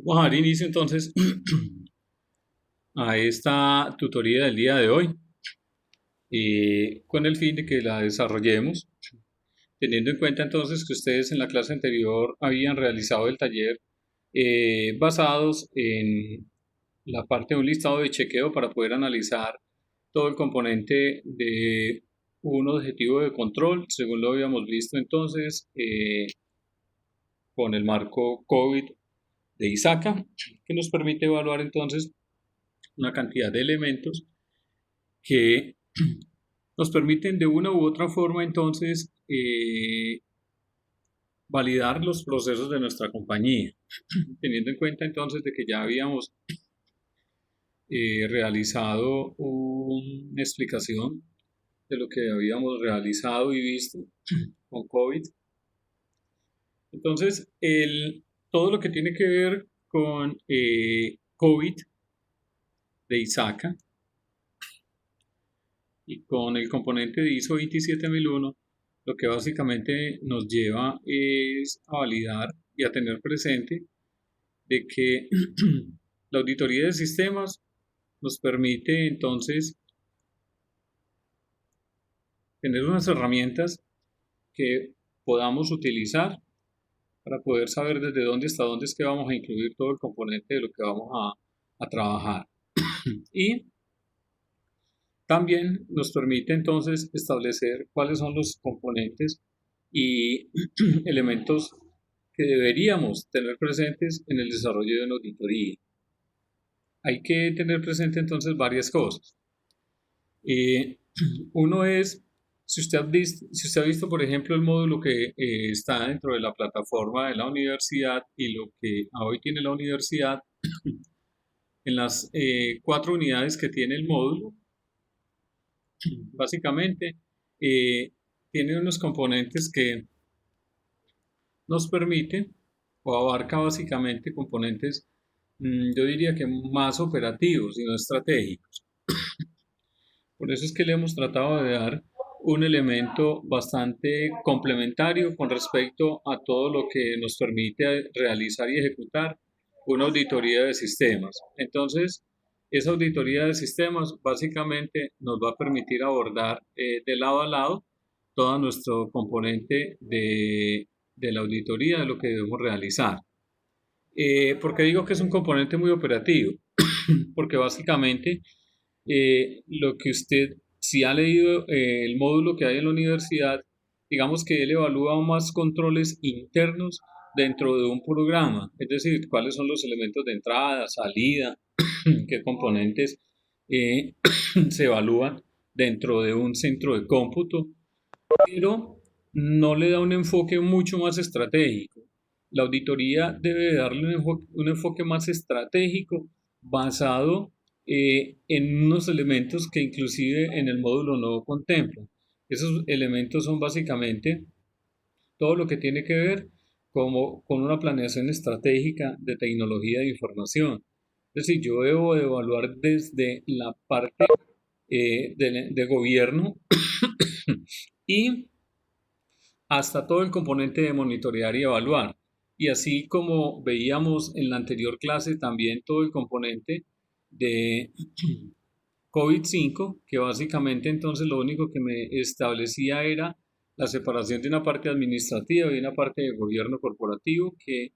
Vamos a dar inicio entonces a esta tutoría del día de hoy, con el fin de que la desarrollemos, teniendo en cuenta entonces que ustedes en la clase anterior habían realizado el taller basados en la parte de un listado de chequeo para poder analizar todo el componente de un objetivo de control, según lo habíamos visto entonces con el marco COVID de ISACA, que nos permite evaluar entonces una cantidad de elementos que nos permiten de una u otra forma entonces validar los procesos de nuestra compañía, teniendo en cuenta entonces de que ya habíamos realizado una explicación de lo que habíamos realizado y visto con COVID. Entonces, todo lo que tiene que ver con COVID de ISACA y con el componente de ISO 27001, lo que básicamente nos lleva es a validar y a tener presente de que la auditoría de sistemas nos permite entonces tener unas herramientas que podamos utilizar para poder saber desde dónde hasta dónde es que vamos a incluir todo el componente de lo que vamos a trabajar. Y también nos permite entonces establecer cuáles son los componentes y elementos que deberíamos tener presentes en el desarrollo de una auditoría. Hay que tener presente entonces varias cosas. Uno es, si usted ha visto, por ejemplo, el módulo que está dentro de la plataforma de la universidad y lo que hoy tiene la universidad, en las 4 unidades que tiene el módulo, básicamente eh, tiene unos componentes que nos permiten o abarca básicamente componentes, yo diría que más operativos y no estratégicos. Por eso es que le hemos tratado de dar un elemento bastante complementario con respecto a todo lo que nos permite realizar y ejecutar una auditoría de sistemas. Entonces, esa auditoría de sistemas básicamente nos va a permitir abordar de lado a lado todo nuestro componente de la auditoría de lo que debemos realizar. ¿Por qué digo que es un componente muy operativo? Porque básicamente lo que usted, si ha leído el módulo que hay en la universidad, digamos que él evalúa más controles internos dentro de un programa, es decir, cuáles son los elementos de entrada, salida, qué componentes eh, se evalúan dentro de un centro de cómputo, pero no le da un enfoque mucho más estratégico. La auditoría debe darle un enfoque más estratégico basado en unos elementos que inclusive en el módulo no contemplan. Esos elementos son básicamente todo lo que tiene que ver con una planeación estratégica de tecnología de información. Es decir, yo debo evaluar desde la parte de gobierno y hasta todo el componente de monitorear y evaluar. Y así como veíamos en la anterior clase, también todo el componente de COVID-5, que básicamente entonces lo único que me establecía era la separación de una parte administrativa y una parte de gobierno corporativo, que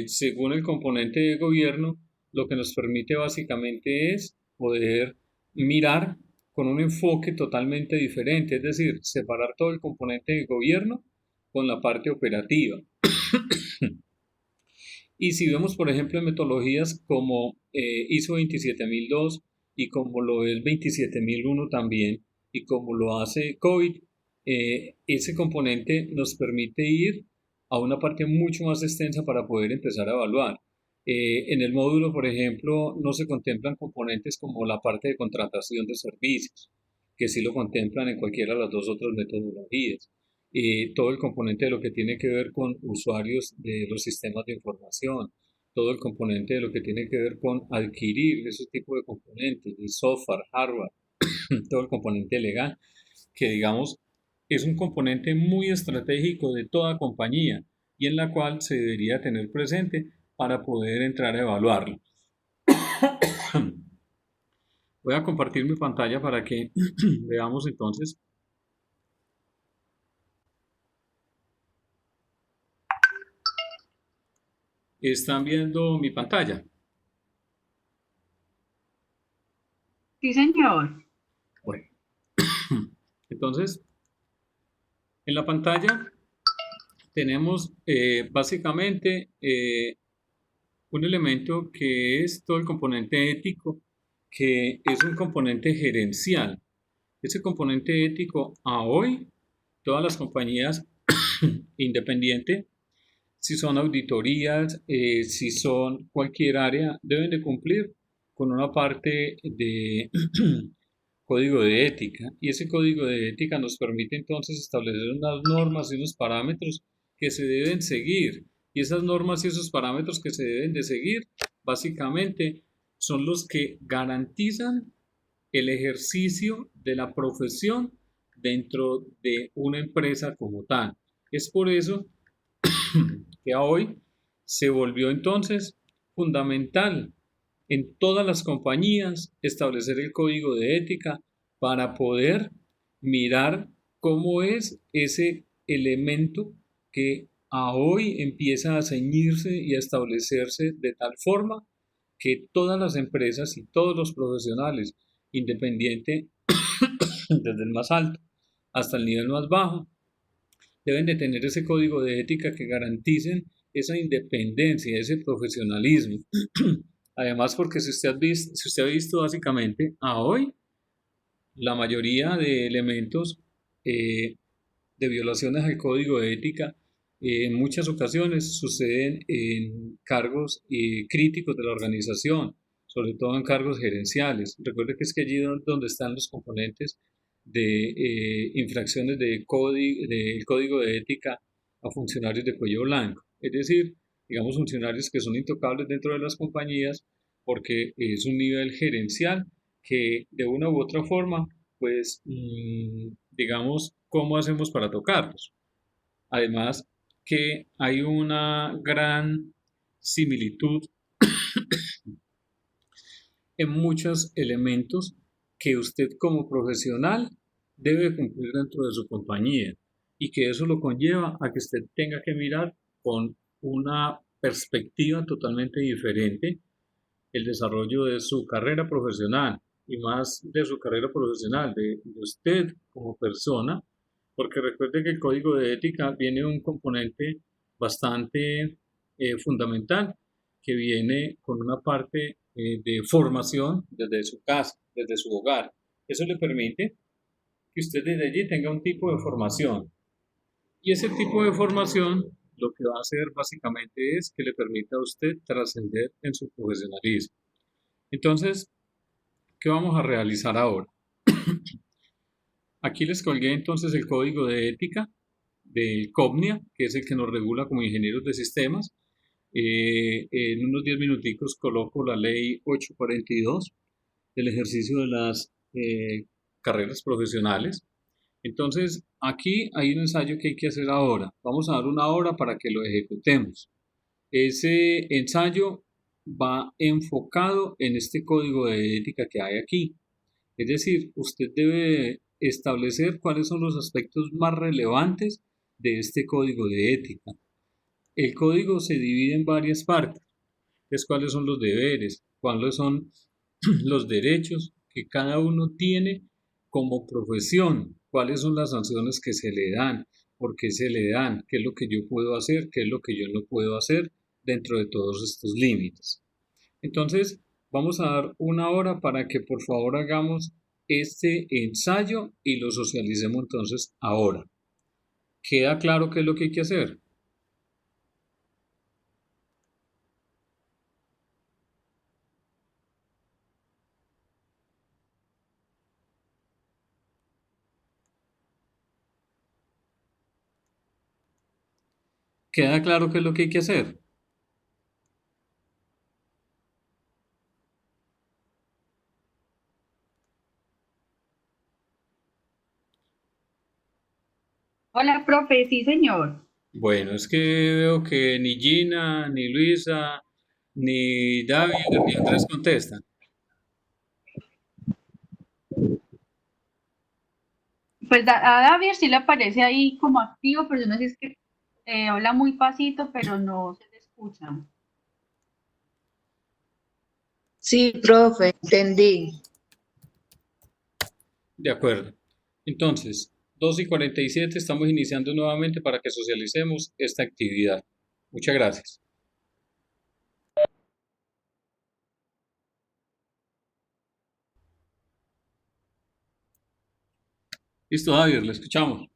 según el componente de gobierno, lo que nos permite básicamente es poder mirar con un enfoque totalmente diferente, es decir, separar todo el componente de gobierno con la parte operativa. Y si vemos, por ejemplo, en metodologías como ISO 27002 y como lo es 27001 también, y como lo hace COVID, ese componente nos permite ir a una parte mucho más extensa para poder empezar a evaluar. En el módulo, por ejemplo, no se contemplan componentes como la parte de contratación de servicios, que sí lo contemplan en cualquiera de las dos otras metodologías. Todo el componente de lo que tiene que ver con usuarios de los sistemas de información, todo el componente de lo que tiene que ver con adquirir ese tipo de componentes, de software, hardware, todo el componente legal, que digamos es un componente muy estratégico de toda compañía y en la cual se debería tener presente para poder entrar a evaluarlo. Voy a compartir mi pantalla para que veamos entonces. ¿Están viendo mi pantalla? Sí, señor. Bueno, entonces, en la pantalla tenemos básicamente un elemento que es todo el componente ético, que es un componente gerencial. Ese componente ético a hoy, todas las compañías independientes, si son auditorías, si son cualquier área, deben de cumplir con una parte de código de ética. Y ese código de ética nos permite entonces establecer unas normas y unos parámetros que se deben seguir. Y esas normas y esos parámetros que se deben de seguir, básicamente, son los que garantizan el ejercicio de la profesión dentro de una empresa como tal. Es por eso que a hoy se volvió entonces fundamental en todas las compañías establecer el código de ética para poder mirar cómo es ese elemento que a hoy empieza a ceñirse y a establecerse de tal forma que todas las empresas y todos los profesionales, independiente desde el más alto hasta el nivel más bajo, deben de tener ese código de ética que garanticen esa independencia, ese profesionalismo. Además, porque si usted ha visto básicamente a hoy, la mayoría de elementos eh, de violaciones al código de ética en muchas ocasiones suceden en cargos críticos de la organización, sobre todo en cargos gerenciales. Recuerde que es que allí donde están los componentes de infracciones del código de ética a funcionarios de cuello blanco. Es decir, digamos funcionarios que son intocables dentro de las compañías porque es un nivel gerencial que de una u otra forma, pues, digamos, ¿cómo hacemos para tocarlos? Además, que hay una gran similitud en muchos elementos que usted como profesional debe cumplir dentro de su compañía y que eso lo conlleva a que usted tenga que mirar con una perspectiva totalmente diferente el desarrollo de su carrera profesional y más de su carrera profesional, de usted como persona, porque recuerde que el código de ética viene de un componente bastante fundamental, que viene con una parte de formación desde su casa, desde su hogar. Eso le permite que usted desde allí tenga un tipo de formación. Y ese tipo de formación lo que va a hacer básicamente es que le permita a usted trascender en su profesionalismo. Entonces, ¿qué vamos a realizar ahora? Aquí les colgué entonces el código de ética del COPNIA, que es el que nos regula como ingenieros de sistemas. En unos 10 minuticos coloco la ley 842 del ejercicio de las carreras profesionales. Entonces, aquí hay un ensayo que hay que hacer ahora. Vamos a dar una hora para que lo ejecutemos. Ese ensayo va enfocado en este código de ética que hay aquí. Es decir, usted debe establecer cuáles son los aspectos más relevantes de este código de ética. El código se divide en varias partes. Es cuáles son los deberes, cuáles son los derechos que cada uno tiene como profesión, cuáles son las sanciones que se le dan, por qué se le dan, qué es lo que yo puedo hacer, qué es lo que yo no puedo hacer dentro de todos estos límites. Entonces, vamos a dar una hora para que por favor hagamos este ensayo y lo socialicemos entonces ahora. ¿Queda claro qué es lo que hay que hacer? ¿Queda claro qué es lo que hay que hacer? Hola, profe, sí, señor. Bueno, es que veo que ni Gina, ni Luisa, Ni David ni Andrés contestan. Pues a David sí le aparece ahí como activo, pero yo no sé si es que habla muy pasito, pero no se le escucha. Sí, profe, entendí. De acuerdo. Entonces, 2:47 estamos iniciando nuevamente para que socialicemos esta actividad. Muchas gracias. Listo, David, le escuchamos.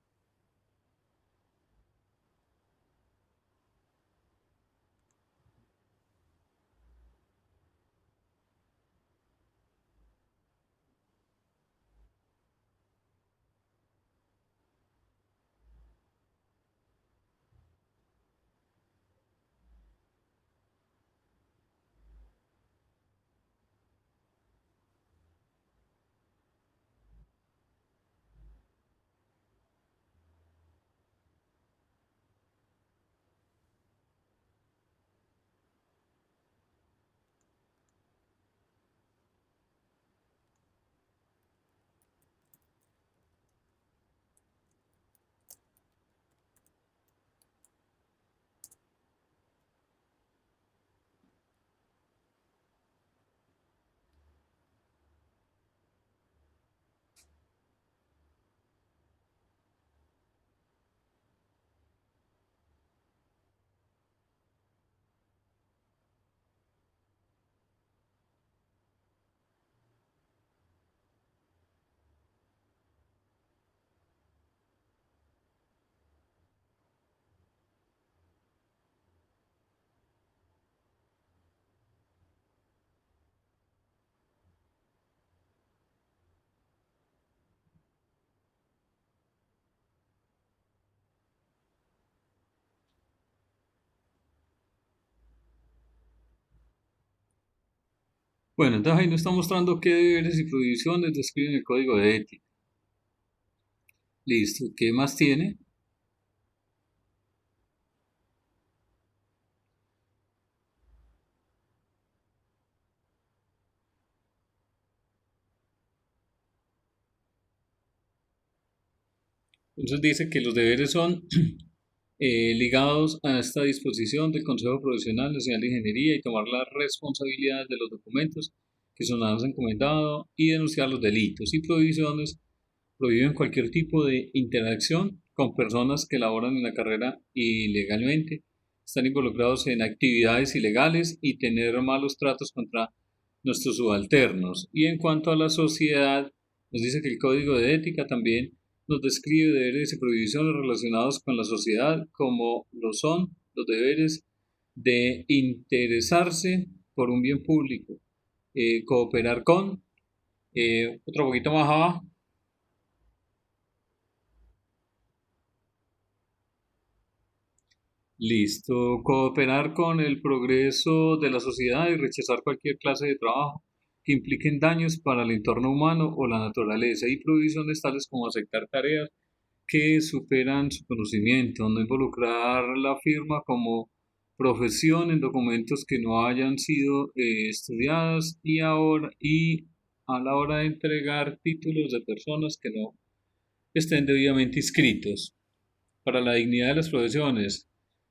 Bueno, entonces ahí nos está mostrando qué deberes y prohibiciones describen el código de ética. Listo. ¿Qué más tiene? Entonces dice que los deberes son ligados a esta disposición del Consejo Profesional Nacional de Ingeniería y tomar las responsabilidades de los documentos que se nos han encomendado y denunciar los delitos y prohibiciones. Prohíben cualquier tipo de interacción con personas que laboran en la carrera ilegalmente, están involucrados en actividades ilegales y tener malos tratos contra nuestros subalternos. Y en cuanto a la sociedad, nos dice que el Código de Ética también nos describe deberes y prohibiciones relacionados con la sociedad, como lo son los deberes de interesarse por un bien público, cooperar con, otro poquito más abajo. Listo. Cooperar con el progreso de la sociedad y rechazar cualquier clase de trabajo que impliquen daños para el entorno humano o la naturaleza y prohibiciones tales como aceptar tareas que superan su conocimiento, no involucrar la firma como profesión en documentos que no hayan sido estudiados y a la hora de entregar títulos de personas que no estén debidamente inscritos. Para la dignidad de las profesiones,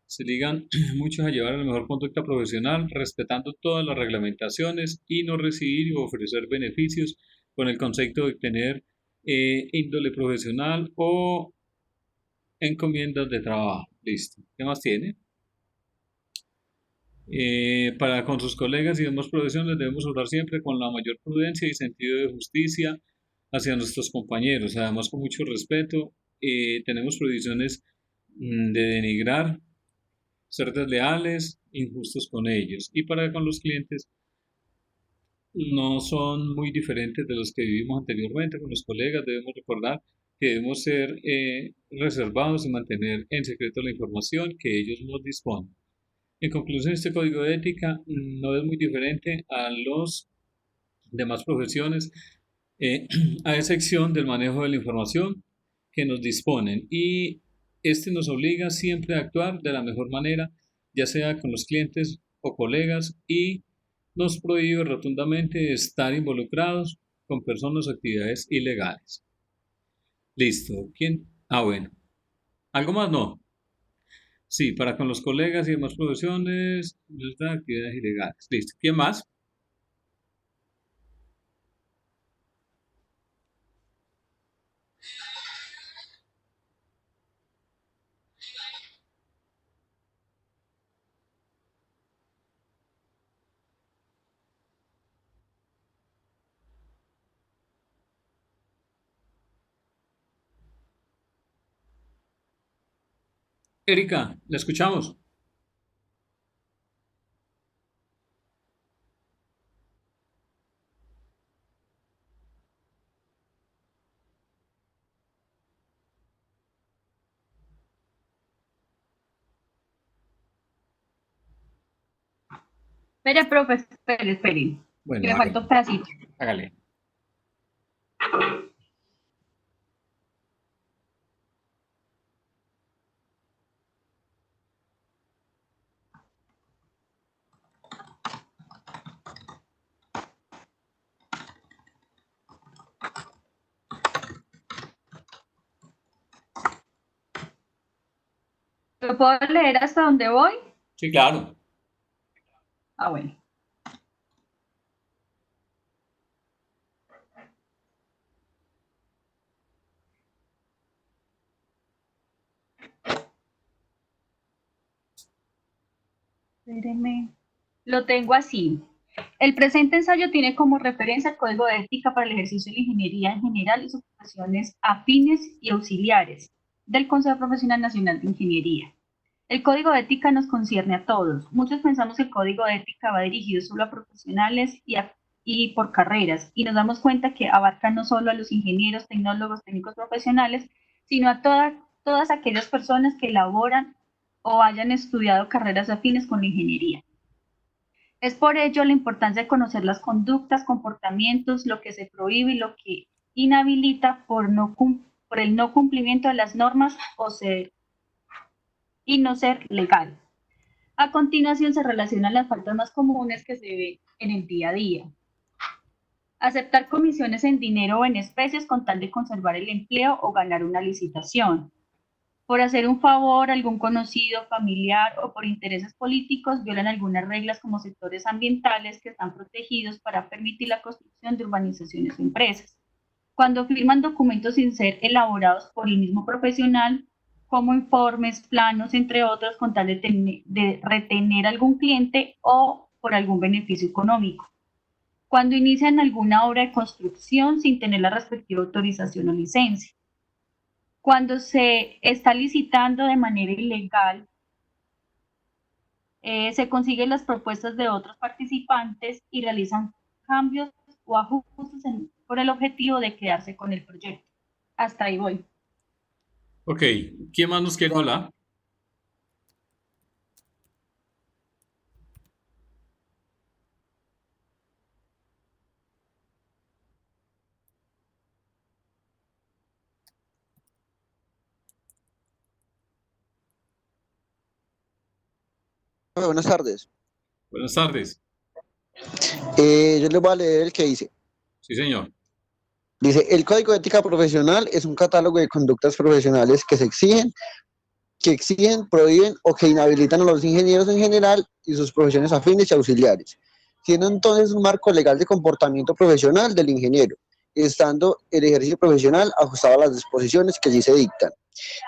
se ligan muchos a llevar a la mejor conducta profesional, respetando todas las reglamentaciones y no recibir o ofrecer beneficios con el concepto de obtener índole profesional o encomiendas de trabajo. Listo. ¿Qué más tiene? Para con sus colegas y demás profesiones debemos obrar siempre con la mayor prudencia y sentido de justicia hacia nuestros compañeros, además con mucho respeto. Tenemos prohibiciones de denigrar, ser desleales, injustos con ellos. Y para con los clientes no son muy diferentes de los que vivimos anteriormente con los colegas. Debemos recordar que debemos ser reservados y mantener en secreto la información que ellos nos disponen. En conclusión, este código de ética no es muy diferente a los demás profesiones, eh, a excepción del manejo de la información que nos disponen. Y este nos obliga siempre a actuar de la mejor manera, ya sea con los clientes o colegas y nos prohíbe rotundamente estar involucrados con personas o actividades ilegales. Listo. ¿Quién? Ah, bueno. ¿Algo más? No. Sí, para con los colegas y demás profesiones, actividades ilegales. Listo. ¿Quién más? Erika, ¿la escuchamos? Espere, profe, espere, que Bueno, me falta un pedacito. hágale. ¿Lo puedo leer hasta donde voy? Sí, claro. Ah, bueno. Espéreme. Lo tengo así. El presente ensayo tiene como referencia el Código de Ética para el ejercicio de la ingeniería en general y sus profesiones afines y auxiliares del Consejo Profesional Nacional de Ingeniería. El Código de Ética nos concierne a todos. Muchos pensamos que el Código de Ética va dirigido solo a profesionales y por carreras, y nos damos cuenta que abarca no solo a los ingenieros, tecnólogos, técnicos profesionales, sino a todas aquellas personas que elaboran o hayan estudiado carreras afines con la ingeniería. Es por ello la importancia de conocer las conductas, comportamientos, lo que se prohíbe y lo que inhabilita por el no cumplimiento de las normas y no ser legal. A continuación se relacionan las faltas más comunes que se ven en el día a día. Aceptar comisiones en dinero o en especies con tal de conservar el empleo o ganar una licitación. Por hacer un favor a algún conocido, familiar o por intereses políticos, violan algunas reglas como sectores ambientales que están protegidos para permitir la construcción de urbanizaciones o empresas. Cuando firman documentos sin ser elaborados por el mismo profesional, como informes, planos, entre otros, con tal de retener a algún cliente o por algún beneficio económico. Cuando inician alguna obra de construcción sin tener la respectiva autorización o licencia. Cuando se está licitando de manera ilegal, se consiguen las propuestas de otros participantes y realizan cambios o ajustes por el objetivo de quedarse con el proyecto. Hasta ahí voy. Ok, ¿quién más nos quiere hablar? Buenas tardes. Buenas tardes. Yo les voy a leer el que dice. Sí, señor. Dice, el Código de Ética Profesional es un catálogo de conductas profesionales que exigen, prohíben o que inhabilitan a los ingenieros en general y sus profesiones afines y auxiliares, siendo entonces un marco legal de comportamiento profesional del ingeniero, estando el ejercicio profesional ajustado a las disposiciones que allí se dictan.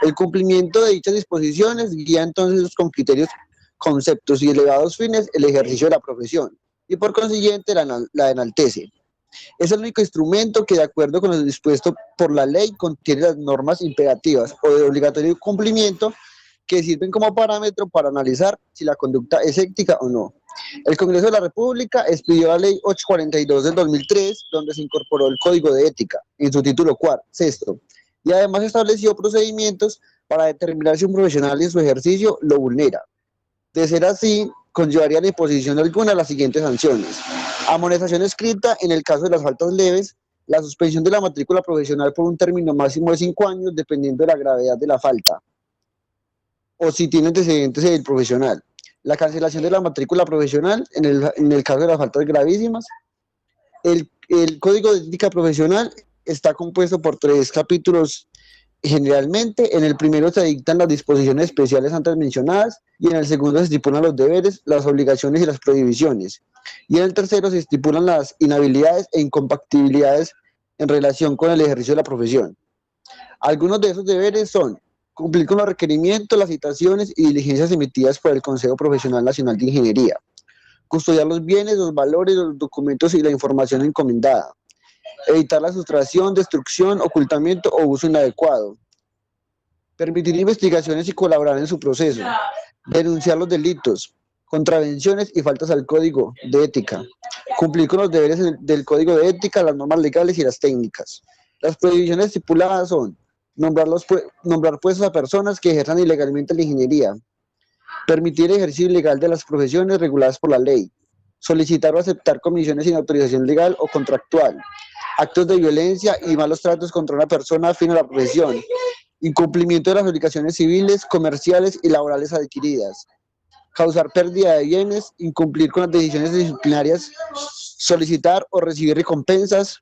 El cumplimiento de dichas disposiciones guía entonces con criterios, conceptos y elevados fines el ejercicio de la profesión y por consiguiente la enaltece. Es el único instrumento que, de acuerdo con lo dispuesto por la ley, contiene las normas imperativas o de obligatorio cumplimiento que sirven como parámetro para analizar si la conducta es ética o no. El Congreso de la República expidió la Ley 842 del 2003, donde se incorporó el Código de Ética en su título sexto, y además estableció procedimientos para determinar si un profesional en su ejercicio lo vulnera. De ser así, conllevaría la imposición alguna de las siguientes sanciones: amonestación escrita en el caso de las faltas leves, la suspensión de la matrícula profesional por un término máximo de 5 años, dependiendo de la gravedad de la falta, o si tiene antecedentes el profesional, la cancelación de la matrícula profesional en el caso de las faltas gravísimas. El Código de Ética Profesional está compuesto por 3 capítulos generalmente. En el primero se dictan las disposiciones especiales antes mencionadas y en el segundo se estipulan los deberes, las obligaciones y las prohibiciones. Y en el tercero se estipulan las inhabilidades e incompatibilidades en relación con el ejercicio de la profesión. Algunos de esos deberes son cumplir con los requerimientos, las citaciones y diligencias emitidas por el Consejo Profesional Nacional de Ingeniería, custodiar los bienes, los valores, los documentos y la información encomendada, evitar la sustracción, destrucción, ocultamiento o uso inadecuado, permitir investigaciones y colaborar en su proceso, denunciar los delitos, contravenciones y faltas al Código de Ética, cumplir con los deberes del Código de Ética, las normas legales y las técnicas. Las prohibiciones estipuladas son nombrar puestos a personas que ejerzan ilegalmente la ingeniería, permitir el ejercicio ilegal de las profesiones reguladas por la ley, solicitar o aceptar comisiones sin autorización legal o contractual, actos de violencia y malos tratos contra una persona afín a la profesión, incumplimiento de las obligaciones civiles, comerciales y laborales adquiridas, causar pérdida de bienes, incumplir con las decisiones disciplinarias, solicitar o recibir recompensas,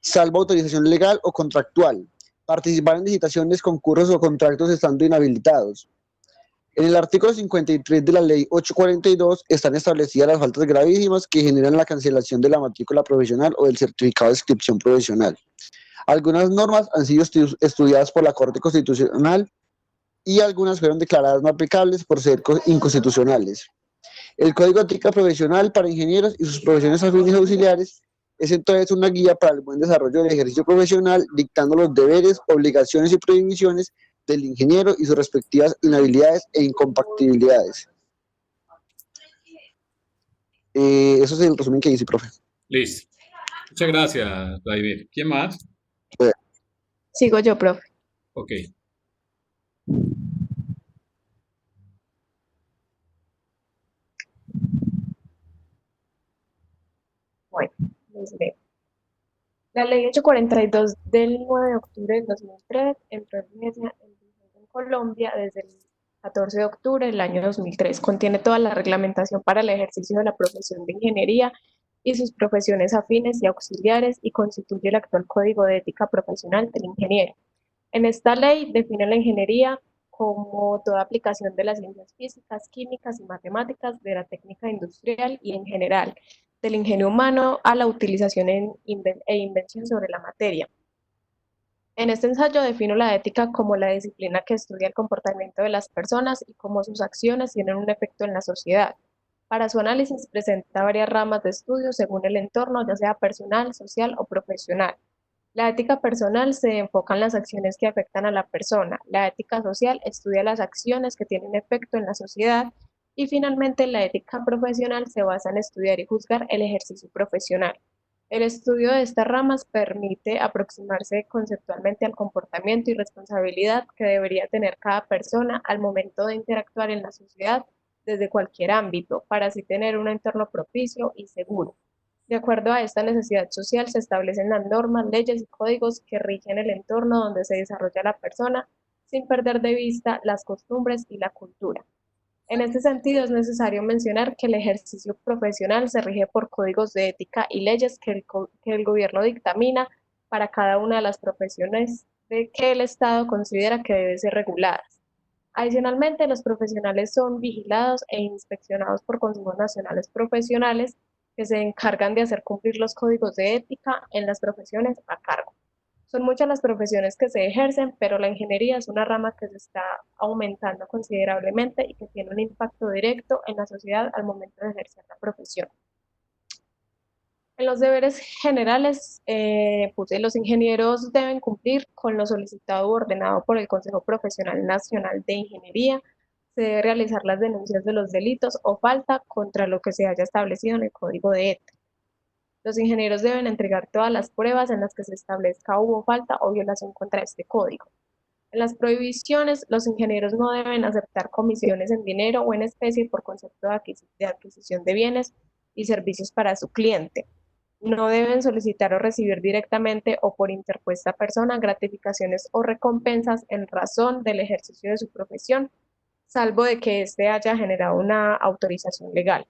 salvo autorización legal o contractual, participar en licitaciones, concursos o contratos estando inhabilitados. En el artículo 53 de la Ley 842 están establecidas las faltas gravísimas que generan la cancelación de la matrícula profesional o del certificado de inscripción profesional. Algunas normas han sido estudiadas por la Corte Constitucional y algunas fueron declaradas no aplicables por ser inconstitucionales. El Código de Ética Profesional para ingenieros y sus profesiones afines y auxiliares es entonces una guía para el buen desarrollo del ejercicio profesional, dictando los deberes, obligaciones y prohibiciones del ingeniero y sus respectivas inhabilidades e incompatibilidades. Eso es el resumen que hice, profe. Listo. Muchas gracias, Vladimir. ¿Quién más? Sigo yo, profe. Ok. Bueno, les leo. La Ley 842 del 9 de octubre del 2003 entró en vigencia en Colombia desde el 14 de octubre del año 2003. Contiene toda la reglamentación para el ejercicio de la profesión de ingeniería y sus profesiones afines y auxiliares y constituye el actual Código de Ética Profesional del Ingeniero. En esta ley define la ingeniería como toda aplicación de las ciencias físicas, químicas y matemáticas, de la técnica industrial y en general del ingenio humano a la utilización e invención sobre la materia. En este ensayo defino la ética como la disciplina que estudia el comportamiento de las personas y cómo sus acciones tienen un efecto en la sociedad. Para su análisis presenta varias ramas de estudio según el entorno, ya sea personal, social o profesional. La ética personal se enfoca en las acciones que afectan a la persona. La ética social estudia las acciones que tienen efecto en la sociedad. Y finalmente, la ética profesional se basa en estudiar y juzgar el ejercicio profesional. El estudio de estas ramas permite aproximarse conceptualmente al comportamiento y responsabilidad que debería tener cada persona al momento de interactuar en la sociedad desde cualquier ámbito, para así tener un entorno propicio y seguro. De acuerdo a esta necesidad social, se establecen las normas, leyes y códigos que rigen el entorno donde se desarrolla la persona, sin perder de vista las costumbres y la cultura. En este sentido, es necesario mencionar que el ejercicio profesional se rige por códigos de ética y leyes que el gobierno dictamina para cada una de las profesiones que el Estado considera que deben ser reguladas. Adicionalmente, los profesionales son vigilados e inspeccionados por consejos nacionales profesionales que se encargan de hacer cumplir los códigos de ética en las profesiones a cargo. Son muchas las profesiones que se ejercen, pero la ingeniería es una rama que se está aumentando considerablemente y que tiene un impacto directo en la sociedad al momento de ejercer la profesión. En los deberes generales, los ingenieros deben cumplir con lo solicitado o ordenado por el Consejo Profesional Nacional de Ingeniería. Se debe realizar las denuncias de los delitos o falta contra lo que se haya establecido en el Código de Ética. Los ingenieros deben entregar todas las pruebas en las que se establezca hubo falta o violación contra este código. En las prohibiciones, los ingenieros no deben aceptar comisiones en dinero o en especie por concepto de adquisición de bienes y servicios para su cliente. No deben solicitar o recibir directamente o por interpuesta persona gratificaciones o recompensas en razón del ejercicio de su profesión, salvo de que éste haya generado una autorización legal.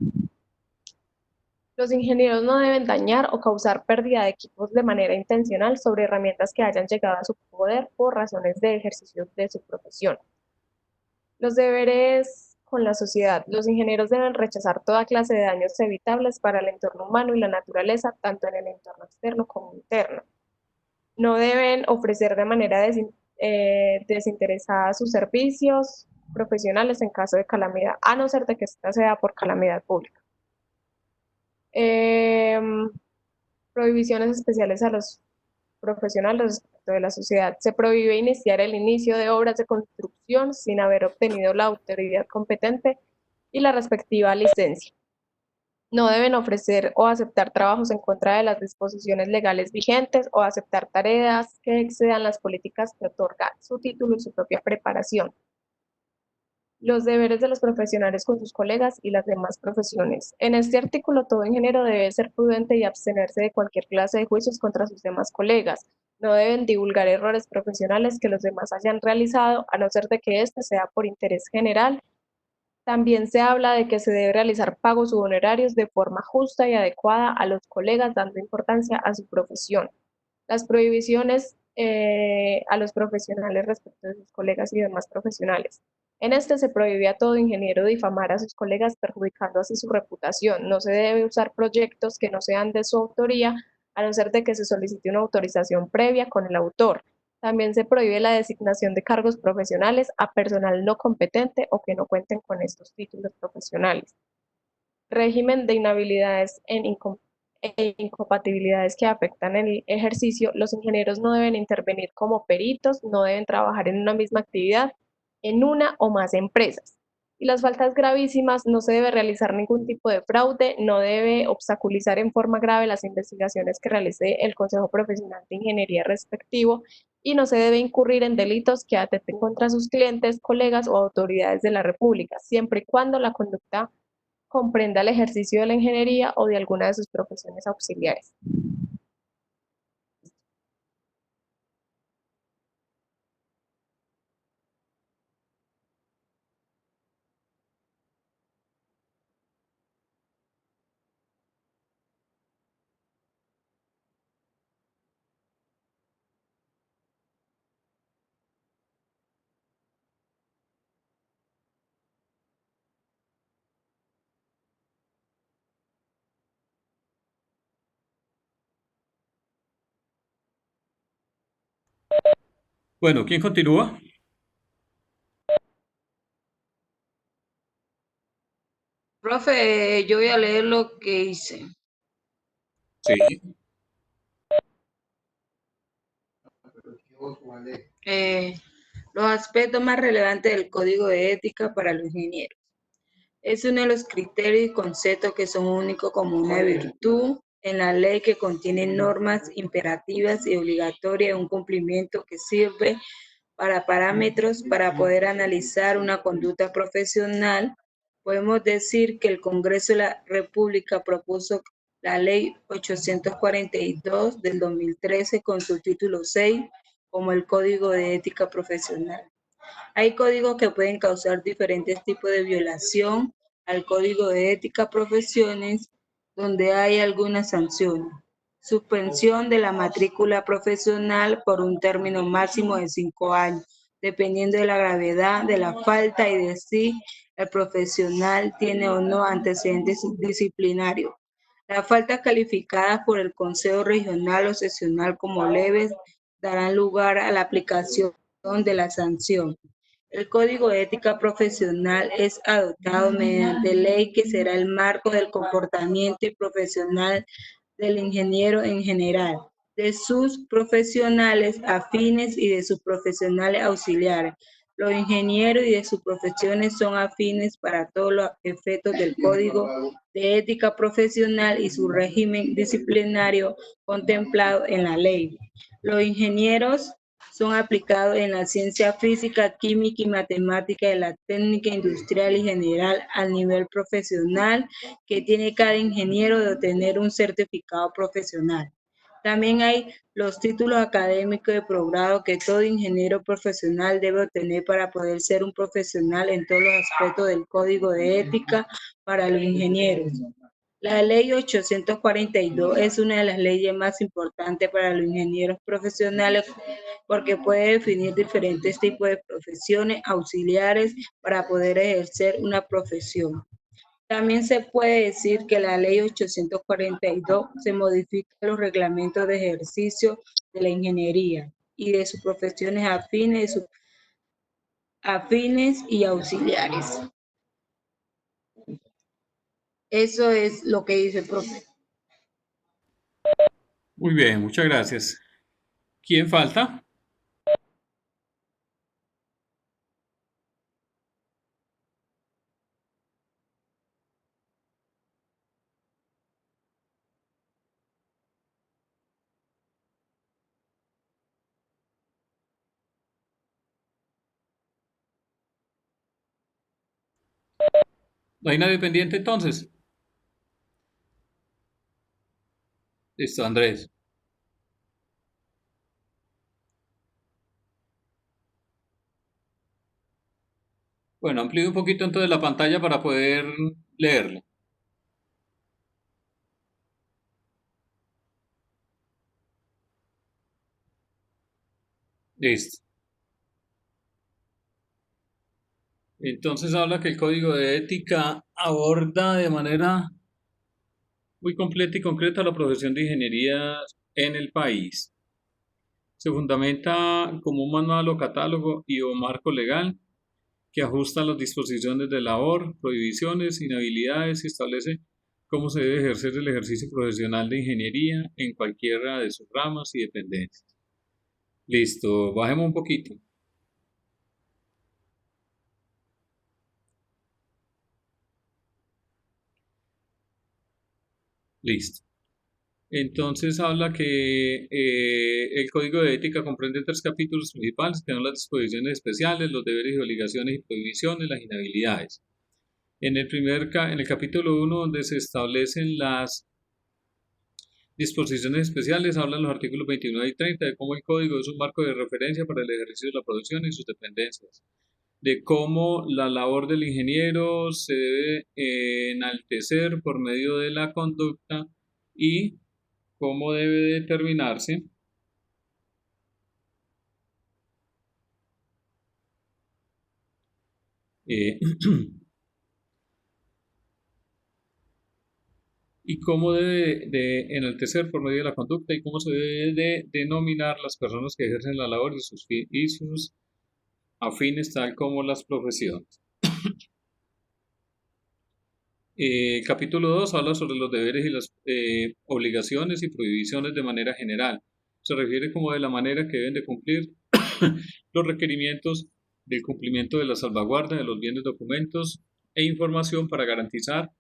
Los ingenieros no deben dañar o causar pérdida de equipos de manera intencional sobre herramientas que hayan llegado a su poder por razones de ejercicio de su profesión. Los deberes con la sociedad. Los ingenieros deben rechazar toda clase de daños evitables para el entorno humano y la naturaleza, tanto en el entorno externo como interno. No deben ofrecer de manera desinteresada sus servicios profesionales en caso de calamidad, a no ser de que esta sea por calamidad pública. Prohibiciones especiales a los profesionales respecto de la sociedad. Se prohíbe iniciar el inicio de obras de construcción sin haber obtenido la autoridad competente y la respectiva licencia. No deben ofrecer o aceptar trabajos en contra de las disposiciones legales vigentes o aceptar tareas que excedan las políticas que otorga su título y su propia preparación. Los deberes de los profesionales con sus colegas y las demás profesiones. En este artículo, todo ingeniero debe ser prudente y abstenerse de cualquier clase de juicios contra sus demás colegas. No deben divulgar errores profesionales que los demás hayan realizado, a no ser de que éste sea por interés general. También se habla de que se debe realizar pagos u honorarios de forma justa y adecuada a los colegas, dando importancia a su profesión. Las prohibiciones a los profesionales respecto de sus colegas y demás profesionales. En este se prohíbe a todo ingeniero difamar a sus colegas, perjudicando así su reputación. No se debe usar proyectos que no sean de su autoría, a no ser de que se solicite una autorización previa con el autor. También se prohíbe la designación de cargos profesionales a personal no competente o que no cuenten con estos títulos profesionales. Régimen de inhabilidades e incompatibilidades que afectan el ejercicio. Los ingenieros no deben intervenir como peritos, no deben trabajar en una misma actividad en una o más empresas. Y las faltas gravísimas: no se debe realizar ningún tipo de fraude, no debe obstaculizar en forma grave las investigaciones que realice el Consejo Profesional de Ingeniería respectivo, y no se debe incurrir en delitos que atenten contra sus clientes, colegas o autoridades de la República, siempre y cuando la conducta comprenda el ejercicio de la ingeniería o de alguna de sus profesiones auxiliares. Bueno, ¿quién continúa? Profe, yo voy a leer lo que hice. Sí. Eh, los aspectos más relevantes del Código de Ética para los ingenieros. Es uno de los criterios y conceptos que son únicos como una virtud en la ley, que contiene normas imperativas y obligatorias, un cumplimiento que sirve para parámetros para poder analizar una conducta profesional. Podemos decir que el Congreso de la República propuso la Ley 842 del 2013 con su título 6 como el Código de Ética Profesional. Hay códigos que pueden causar diferentes tipos de violación al Código de Ética Profesiones, donde hay algunas sanciones. Suspensión de la matrícula profesional por un término máximo de 5 años, dependiendo de la gravedad de la falta y de si el profesional tiene o no antecedentes disciplinarios. Las faltas calificadas por el Consejo Regional o Seccional como leves darán lugar a la aplicación de la sanción. El Código de Ética Profesional es adoptado mediante ley, que será el marco del comportamiento profesional del ingeniero en general, de sus profesionales afines y de sus profesionales auxiliares. Los ingenieros y de sus profesiones son afines para todos los efectos del Código de Ética Profesional y su régimen disciplinario contemplado en la ley. Los ingenieros son aplicados en la ciencia física, química y matemática, de la técnica industrial y general al nivel profesional que tiene cada ingeniero de obtener un certificado profesional. También hay los títulos académicos de posgrado que todo ingeniero profesional debe obtener para poder ser un profesional en todos los aspectos del Código de Ética para los ingenieros. La Ley 842 es una de las leyes más importantes para los ingenieros profesionales porque puede definir diferentes tipos de profesiones auxiliares para poder ejercer una profesión. También se puede decir que la Ley 842 se modifica los reglamentos de ejercicio de la ingeniería y de sus profesiones afines y auxiliares. Eso es lo que dice el profe. Muy bien, muchas gracias. ¿Quién falta? ¿No hay nadie pendiente entonces? Listo, Andrés. Bueno, amplío un poquito entonces la pantalla para poder leerlo. Listo. Entonces habla que el código de ética aborda de manera muy completa y concreta la profesión de ingeniería en el país. Se fundamenta como un manual o catálogo y o marco legal que ajusta las disposiciones de labor, prohibiciones, inhabilidades y establece cómo se debe ejercer el ejercicio profesional de ingeniería en cualquiera de sus ramas y dependencias. Listo, bajemos un poquito. Listo. Entonces habla que el Código de Ética comprende 3 capítulos principales, que son las disposiciones especiales, los deberes y obligaciones y prohibiciones, las inhabilidades. En el capítulo 1, donde se establecen las disposiciones especiales, hablan los artículos 29 y 30 de cómo el código es un marco de referencia para el ejercicio de la profesión y sus dependencias, de cómo la labor del ingeniero se debe enaltecer por medio de la conducta y cómo debe determinarse y cómo debe de enaltecer por medio de la conducta y cómo se debe de denominar las personas que ejercen la labor y sus afines, tal como las profesiones. El capítulo 2 habla sobre los deberes y las obligaciones y prohibiciones de manera general. Se refiere como de la manera que deben de cumplir los requerimientos del cumplimiento de la salvaguarda de los bienes, documentos e información para garantizar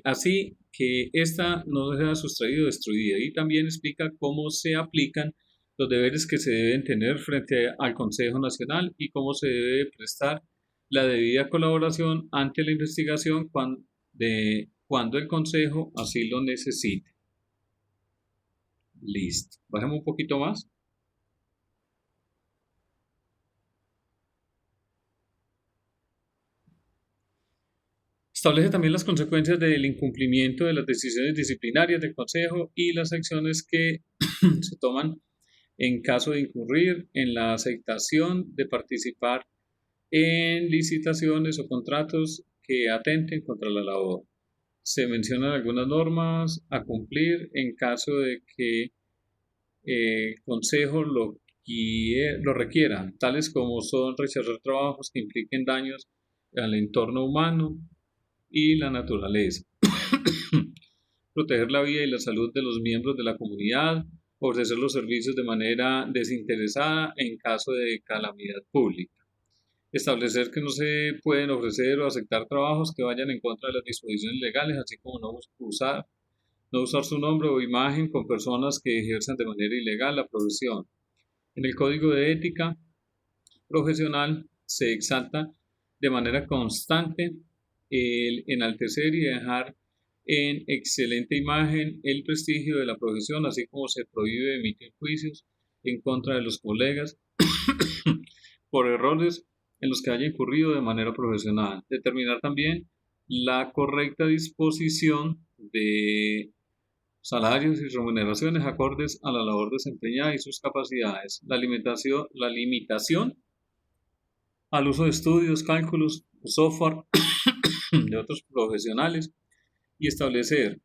así que ésta no sea sustraída o destruida. Y también explica cómo se aplican los deberes que se deben tener frente al Consejo Nacional y cómo se debe prestar la debida colaboración ante la investigación cuando el Consejo así lo necesite. Listo. Bajemos un poquito más. Establece también las consecuencias del incumplimiento de las decisiones disciplinarias del Consejo y las acciones que se toman en caso de incurrir en la aceptación de participar en licitaciones o contratos que atenten contra la labor. Se mencionan algunas normas a cumplir en caso de que el Consejo lo requiera, tales como son rechazar trabajos que impliquen daños al entorno humano y la naturaleza, proteger la vida y la salud de los miembros de la comunidad, ofrecer los servicios de manera desinteresada en caso de calamidad pública, establecer que no se pueden ofrecer o aceptar trabajos que vayan en contra de las disposiciones legales, así como no usar su nombre o imagen con personas que ejerzan de manera ilegal la profesión. En el Código de Ética Profesional se exalta de manera constante el enaltecer y dejar en excelente imagen el prestigio de la profesión, así como se prohíbe emitir juicios en contra de los colegas por errores en los que haya incurrido de manera profesional. Determinar también la correcta disposición de salarios y remuneraciones acordes a la labor desempeñada y sus capacidades. La limitación al uso de estudios, cálculos, software de otros profesionales y establecer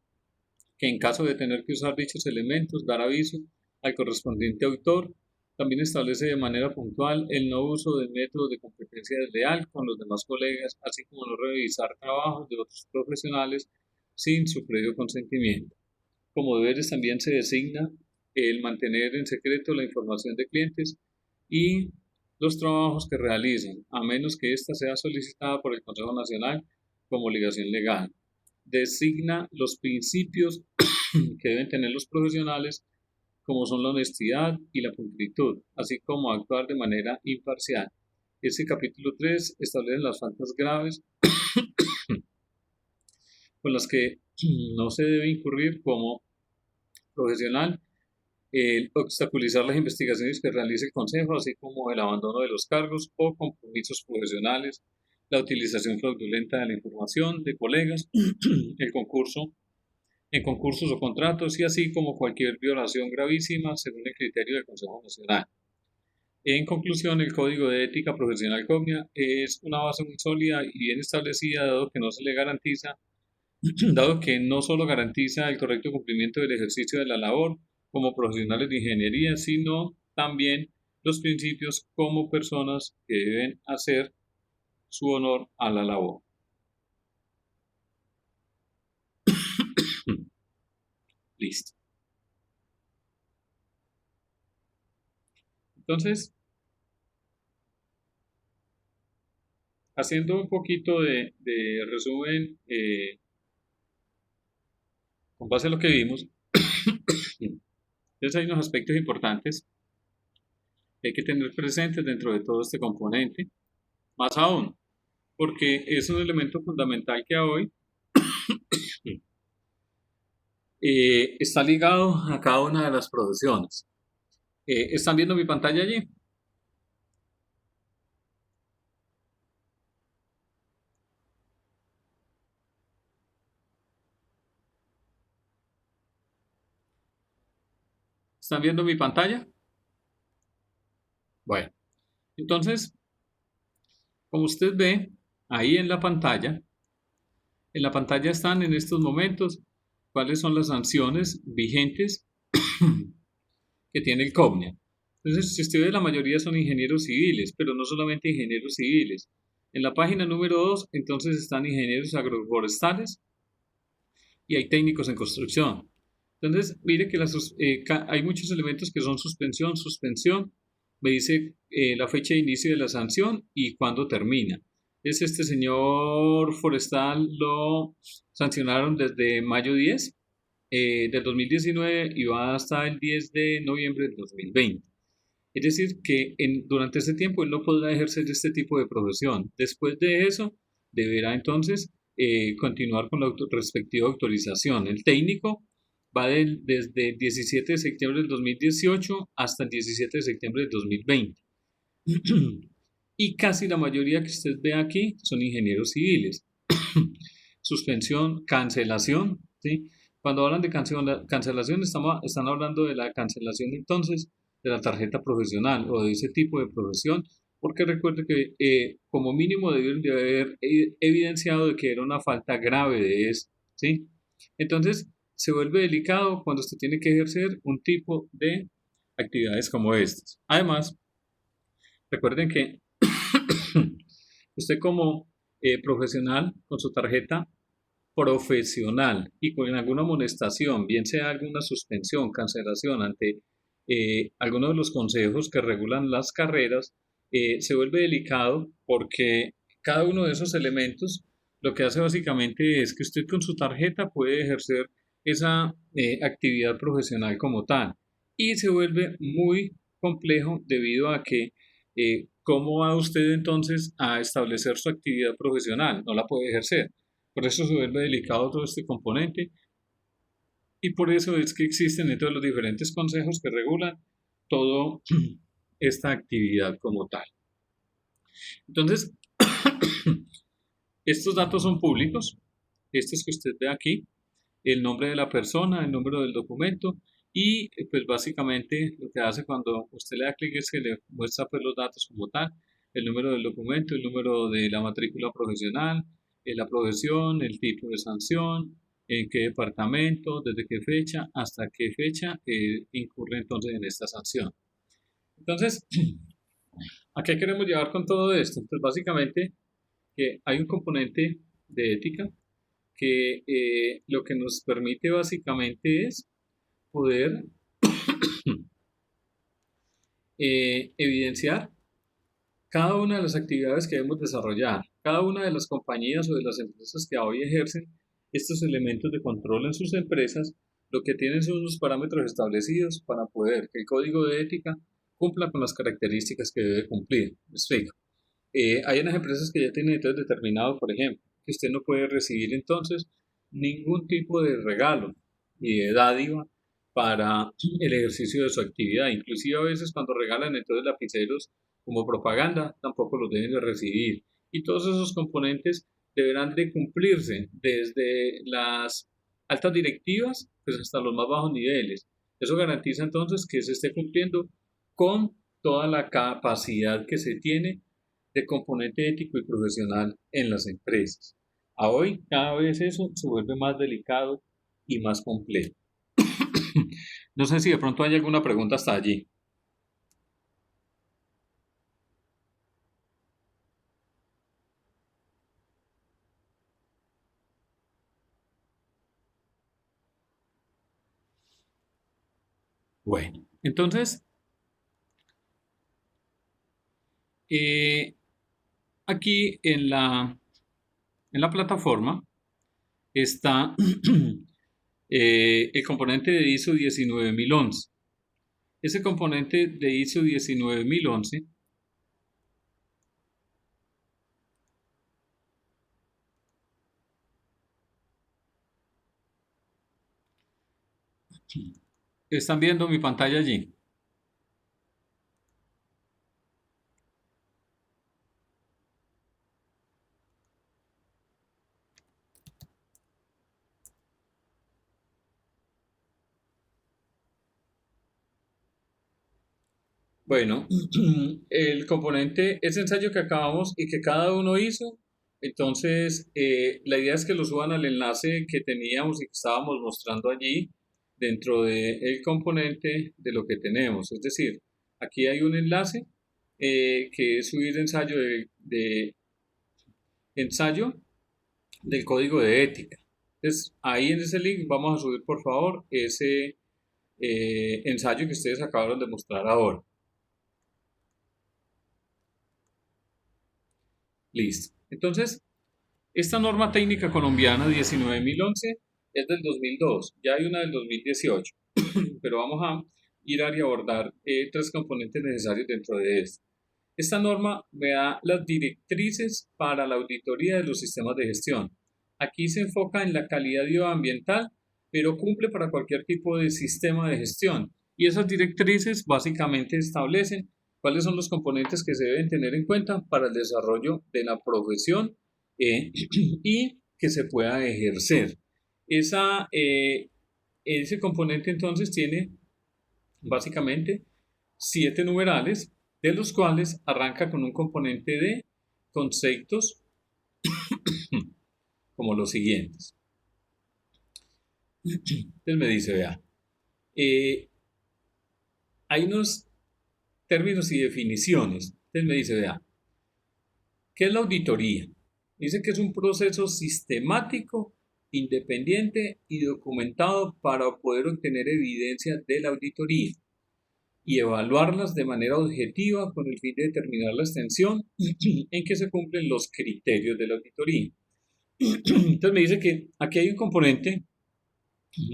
que en caso de tener que usar dichos elementos, dar aviso al correspondiente autor. También establece de manera puntual el no uso de métodos de competencia desleal con los demás colegas, así como no revisar trabajos de otros profesionales sin su previo consentimiento. Como deberes también se designa el mantener en secreto la información de clientes y los trabajos que realizan, a menos que ésta sea solicitada por el Consejo Nacional como obligación legal. Designa los principios que deben tener los profesionales, como son la honestidad y la pulcritud, así como actuar de manera imparcial. Este capítulo 3 establece las faltas graves con las que no se debe incurrir como profesional, el obstaculizar las investigaciones que realice el Consejo, así como el abandono de los cargos o compromisos profesionales, la utilización fraudulenta de la información de colegas, el concurso en concursos o contratos y así como cualquier violación gravísima según el criterio del Consejo Nacional. En conclusión, el Código de Ética Profesional COPNIA es una base muy sólida y bien establecida, dado que no solo garantiza el correcto cumplimiento del ejercicio de la labor como profesionales de ingeniería, sino también los principios como personas que deben hacer su honor a la labor. Listo. Entonces, haciendo un poquito de resumen con base a lo que vimos, entonces hay unos aspectos importantes que hay que tener presentes dentro de todo este componente, más aún, porque es un elemento fundamental que hoy está ligado a cada una de las profesiones. ¿Están viendo mi pantalla allí? ¿Están viendo mi pantalla? Bueno, entonces, como usted ve, ahí en la pantalla están en estos momentos cuáles son las sanciones vigentes que tiene el COPNIA. Entonces, si usted ve, la mayoría son ingenieros civiles, pero no solamente ingenieros civiles. En la página número 2, entonces están ingenieros agroforestales y hay técnicos en construcción. Entonces, mire que hay muchos elementos que son suspensión, me dice la fecha de inicio de la sanción y cuándo termina. Este señor forestal lo sancionaron desde mayo 10 del 2019 y va hasta el 10 de noviembre del 2020. Es decir, que durante ese tiempo él no podrá ejercer este tipo de profesión. Después de eso, deberá entonces continuar con la respectiva autorización. El técnico va desde el 17 de septiembre del 2018 hasta el 17 de septiembre del 2020. Y casi la mayoría que usted ve aquí son ingenieros civiles. Suspensión, cancelación, ¿sí? Cuando hablan de cancelación, están hablando de la cancelación entonces de la tarjeta profesional o de ese tipo de profesión, porque recuerde que como mínimo debieron de haber evidenciado de que era una falta grave de eso, ¿sí? Entonces, se vuelve delicado cuando usted tiene que ejercer un tipo de actividades como estas. Además, recuerden que usted como profesional con su tarjeta profesional y con alguna amonestación, bien sea alguna suspensión, cancelación ante algunos de los consejos que regulan las carreras, se vuelve delicado porque cada uno de esos elementos lo que hace básicamente es que usted con su tarjeta puede ejercer esa actividad profesional como tal y se vuelve muy complejo debido a que ¿cómo va usted entonces a establecer su actividad profesional? No la puede ejercer. Por eso se vuelve delicado todo este componente y por eso es que existen entonces los diferentes consejos que regulan toda esta actividad como tal. Entonces, estos datos son públicos, estos que usted ve aquí, el nombre de la persona, el número del documento y pues básicamente lo que hace cuando usted le da clic es que le muestra pues los datos como tal, el número del documento, el número de la matrícula profesional, la profesión, el tipo de sanción, en qué departamento, desde qué fecha, hasta qué fecha incurre entonces en esta sanción. Entonces, ¿a qué queremos llevar con todo esto? Pues básicamente que hay un componente de ética que lo que nos permite básicamente es poder evidenciar cada una de las actividades que debemos desarrollar, cada una de las compañías o de las empresas que hoy ejercen estos elementos de control en sus empresas, lo que tienen son unos parámetros establecidos para poder que el código de ética cumpla con las características que debe cumplir. Me explico. Hay unas empresas que ya tienen entonces determinado, por ejemplo, que usted no puede recibir entonces ningún tipo de regalo ni de dádiva para el ejercicio de su actividad. Inclusive a veces cuando regalan entonces lapiceros como propaganda, tampoco los deben de recibir. Y todos esos componentes deberán de cumplirse desde las altas directivas pues hasta los más bajos niveles. Eso garantiza entonces que se esté cumpliendo con toda la capacidad que se tiene de componente ético y profesional en las empresas. A hoy cada vez eso se vuelve más delicado y más complejo. No sé si de pronto hay alguna pregunta hasta allí. Bueno, entonces, aquí en la plataforma está el componente de ISO 19011. Ese componente de ISO 19011 ¿están viendo mi pantalla allí? Bueno, el componente, ese ensayo que acabamos y que cada uno hizo, entonces la idea es que lo suban al enlace que teníamos y que estábamos mostrando allí dentro del componente de lo que tenemos. Es decir, aquí hay un enlace que es subir ensayo del código de ética. Entonces, ahí en ese link vamos a subir, por favor, ese ensayo que ustedes acabaron de mostrar ahora. Listo. Entonces, esta norma técnica colombiana 19011 es del 2002, ya hay una del 2018, pero vamos a ir a abordar tres componentes necesarios dentro de esto. Esta norma me da las directrices para la auditoría de los sistemas de gestión. Aquí se enfoca en la calidad bioambiental, pero cumple para cualquier tipo de sistema de gestión. Y esas directrices básicamente establecen cuáles son los componentes que se deben tener en cuenta para el desarrollo de la profesión y que se pueda ejercer. Ese componente entonces tiene básicamente 7 numerales, de los cuales arranca con un componente de conceptos como los siguientes. Entonces me dice, vea, hay unos términos y definiciones. Entonces me dice, vea, ¿qué es la auditoría? Dice que es un proceso sistemático, independiente y documentado para poder obtener evidencia de la auditoría y evaluarlas de manera objetiva con el fin de determinar la extensión en que se cumplen los criterios de la auditoría. Entonces me dice que aquí hay un componente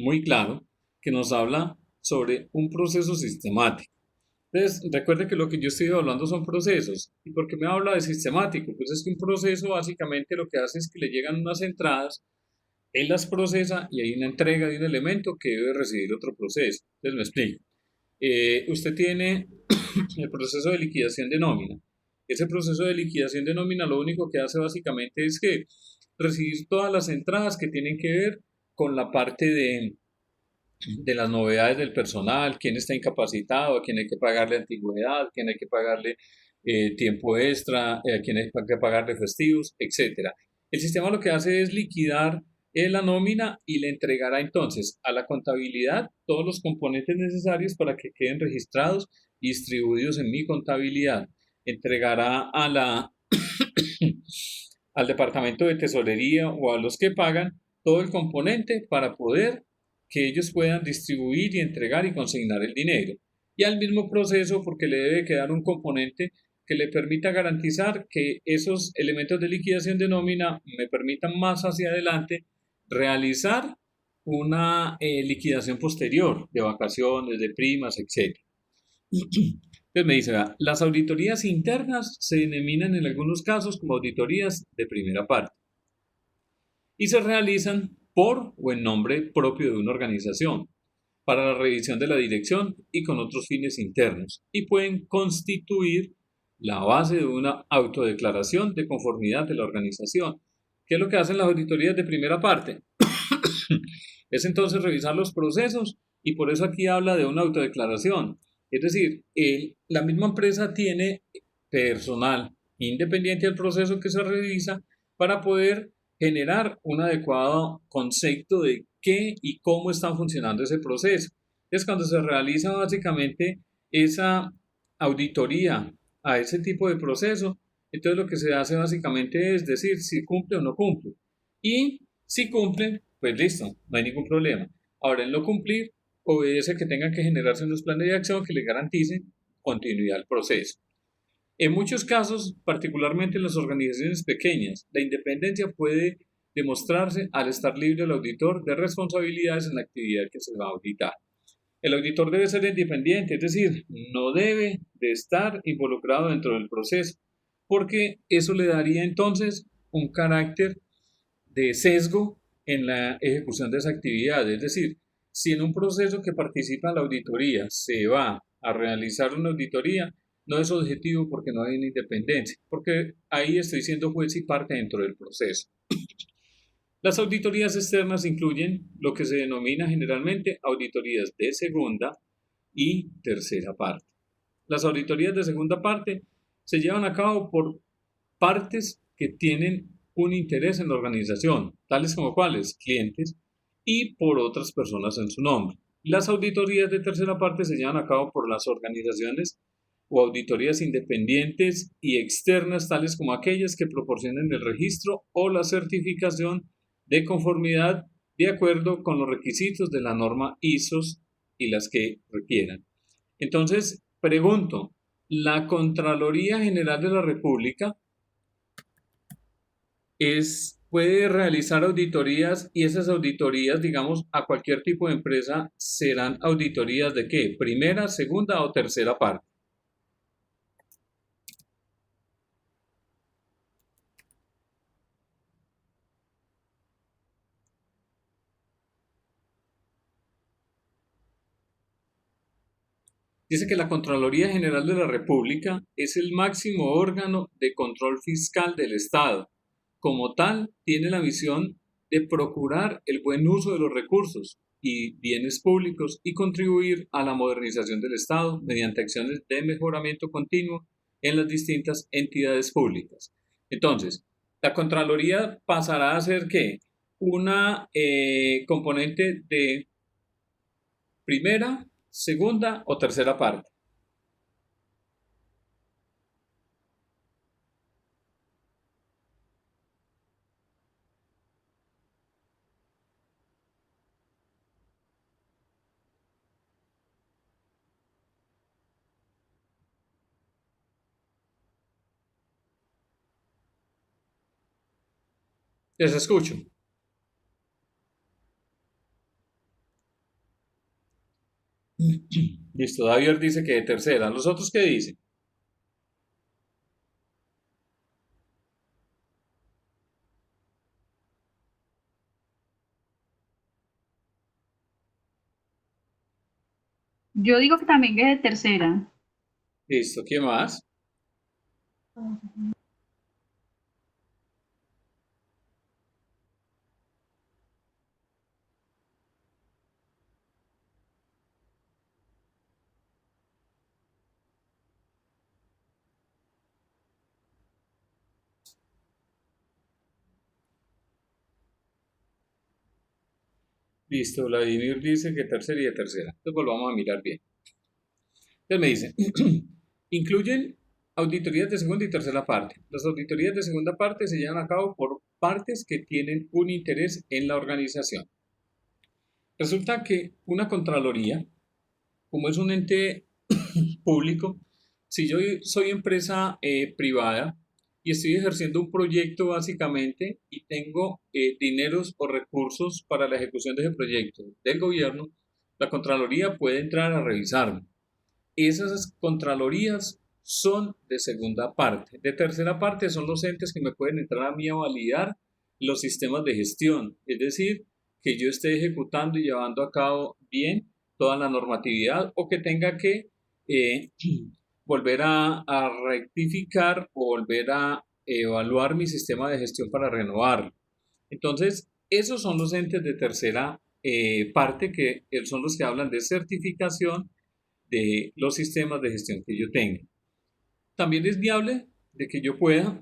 muy claro que nos habla sobre un proceso sistemático. Entonces, recuerde que lo que yo estoy hablando son procesos. ¿Y por qué me habla de sistemático? Pues es que un proceso básicamente lo que hace es que le llegan unas entradas, él las procesa y hay una entrega de un elemento que debe recibir otro proceso. Entonces, me explico. Usted tiene el proceso de liquidación de nómina. Ese proceso de liquidación de nómina lo único que hace básicamente es que recibir todas las entradas que tienen que ver con la parte de las novedades del personal, quién está incapacitado, a quién hay que pagarle antigüedad, a quién hay que pagarle tiempo extra, a quién hay que pagarle festivos, etcétera. El sistema lo que hace es liquidar la nómina y le entregará entonces a la contabilidad todos los componentes necesarios para que queden registrados y distribuidos en mi contabilidad. Entregará al departamento de tesorería o a los que pagan todo el componente para poder que ellos puedan distribuir y entregar y consignar el dinero. Y al mismo proceso, porque le debe quedar un componente que le permita garantizar que esos elementos de liquidación de nómina me permitan más hacia adelante realizar una liquidación posterior de vacaciones, de primas, etc. Entonces me dice, vea, las auditorías internas se denominan en algunos casos como auditorías de primera parte y se realizan por o en nombre propio de una organización para la revisión de la dirección y con otros fines internos y pueden constituir la base de una autodeclaración de conformidad de la organización. ¿Qué es lo que hacen las auditorías de primera parte? Es entonces revisar los procesos y por eso aquí habla de una autodeclaración. Es decir, la misma empresa tiene personal independiente del proceso que se revisa para poder generar un adecuado concepto de qué y cómo está funcionando ese proceso. Es cuando se realiza básicamente esa auditoría a ese tipo de proceso, entonces lo que se hace básicamente es decir si cumple o no cumple. Y si cumple, pues listo, no hay ningún problema. Ahora, en no cumplir, obedece que tengan que generarse unos planes de acción que le garanticen continuidad al proceso. En muchos casos, particularmente en las organizaciones pequeñas, la independencia puede demostrarse al estar libre el auditor de responsabilidades en la actividad que se va a auditar. El auditor debe ser independiente, es decir, no debe de estar involucrado dentro del proceso, porque eso le daría entonces un carácter de sesgo en la ejecución de esa actividad. Es decir, si en un proceso que participa la auditoría se va a realizar una auditoría, no es objetivo porque no hay una independencia, porque ahí estoy siendo juez y parte dentro del proceso. Las auditorías externas incluyen lo que se denomina generalmente auditorías de segunda y tercera parte. Las auditorías de segunda parte se llevan a cabo por partes que tienen un interés en la organización, tales como cuáles, clientes, y por otras personas en su nombre. Las auditorías de tercera parte se llevan a cabo por las organizaciones o auditorías independientes y externas, tales como aquellas que proporcionen el registro o la certificación de conformidad de acuerdo con los requisitos de la norma ISO y las que requieran. Entonces, pregunto, ¿la Contraloría General de la República puede realizar auditorías y esas auditorías, digamos, a cualquier tipo de empresa serán auditorías de qué? ¿Primera, segunda o tercera parte? Dice que la Contraloría General de la República es el máximo órgano de control fiscal del Estado. Como tal, tiene la misión de procurar el buen uso de los recursos y bienes públicos y contribuir a la modernización del Estado mediante acciones de mejoramiento continuo en las distintas entidades públicas. Entonces, la Contraloría pasará a ser ¿qué? Una componente de primera, segunda o tercera parte. Les escucho. Listo, David dice que de tercera. ¿Los otros qué dicen? Yo digo que también que es de tercera. Listo, ¿qué más? Listo, Vladimir dice que tercera y de tercera. Entonces volvamos a mirar bien. Entonces me dice, incluyen auditorías de segunda y tercera parte. Las auditorías de segunda parte se llevan a cabo por partes que tienen un interés en la organización. Resulta que una Contraloría, como es un ente público, si yo soy empresa privada y estoy ejerciendo un proyecto básicamente y tengo dineros o recursos para la ejecución de ese proyecto del gobierno, la Contraloría puede entrar a revisarme. Esas Contralorías son de segunda parte. De tercera parte son los entes que me pueden entrar a mí a validar los sistemas de gestión, es decir, que yo esté ejecutando y llevando a cabo bien toda la normatividad o que tenga que eh, volver a rectificar o volver a evaluar mi sistema de gestión para renovarlo. Entonces, esos son los entes de tercera parte que son los que hablan de certificación de los sistemas de gestión que yo tenga. También es viable de que yo pueda,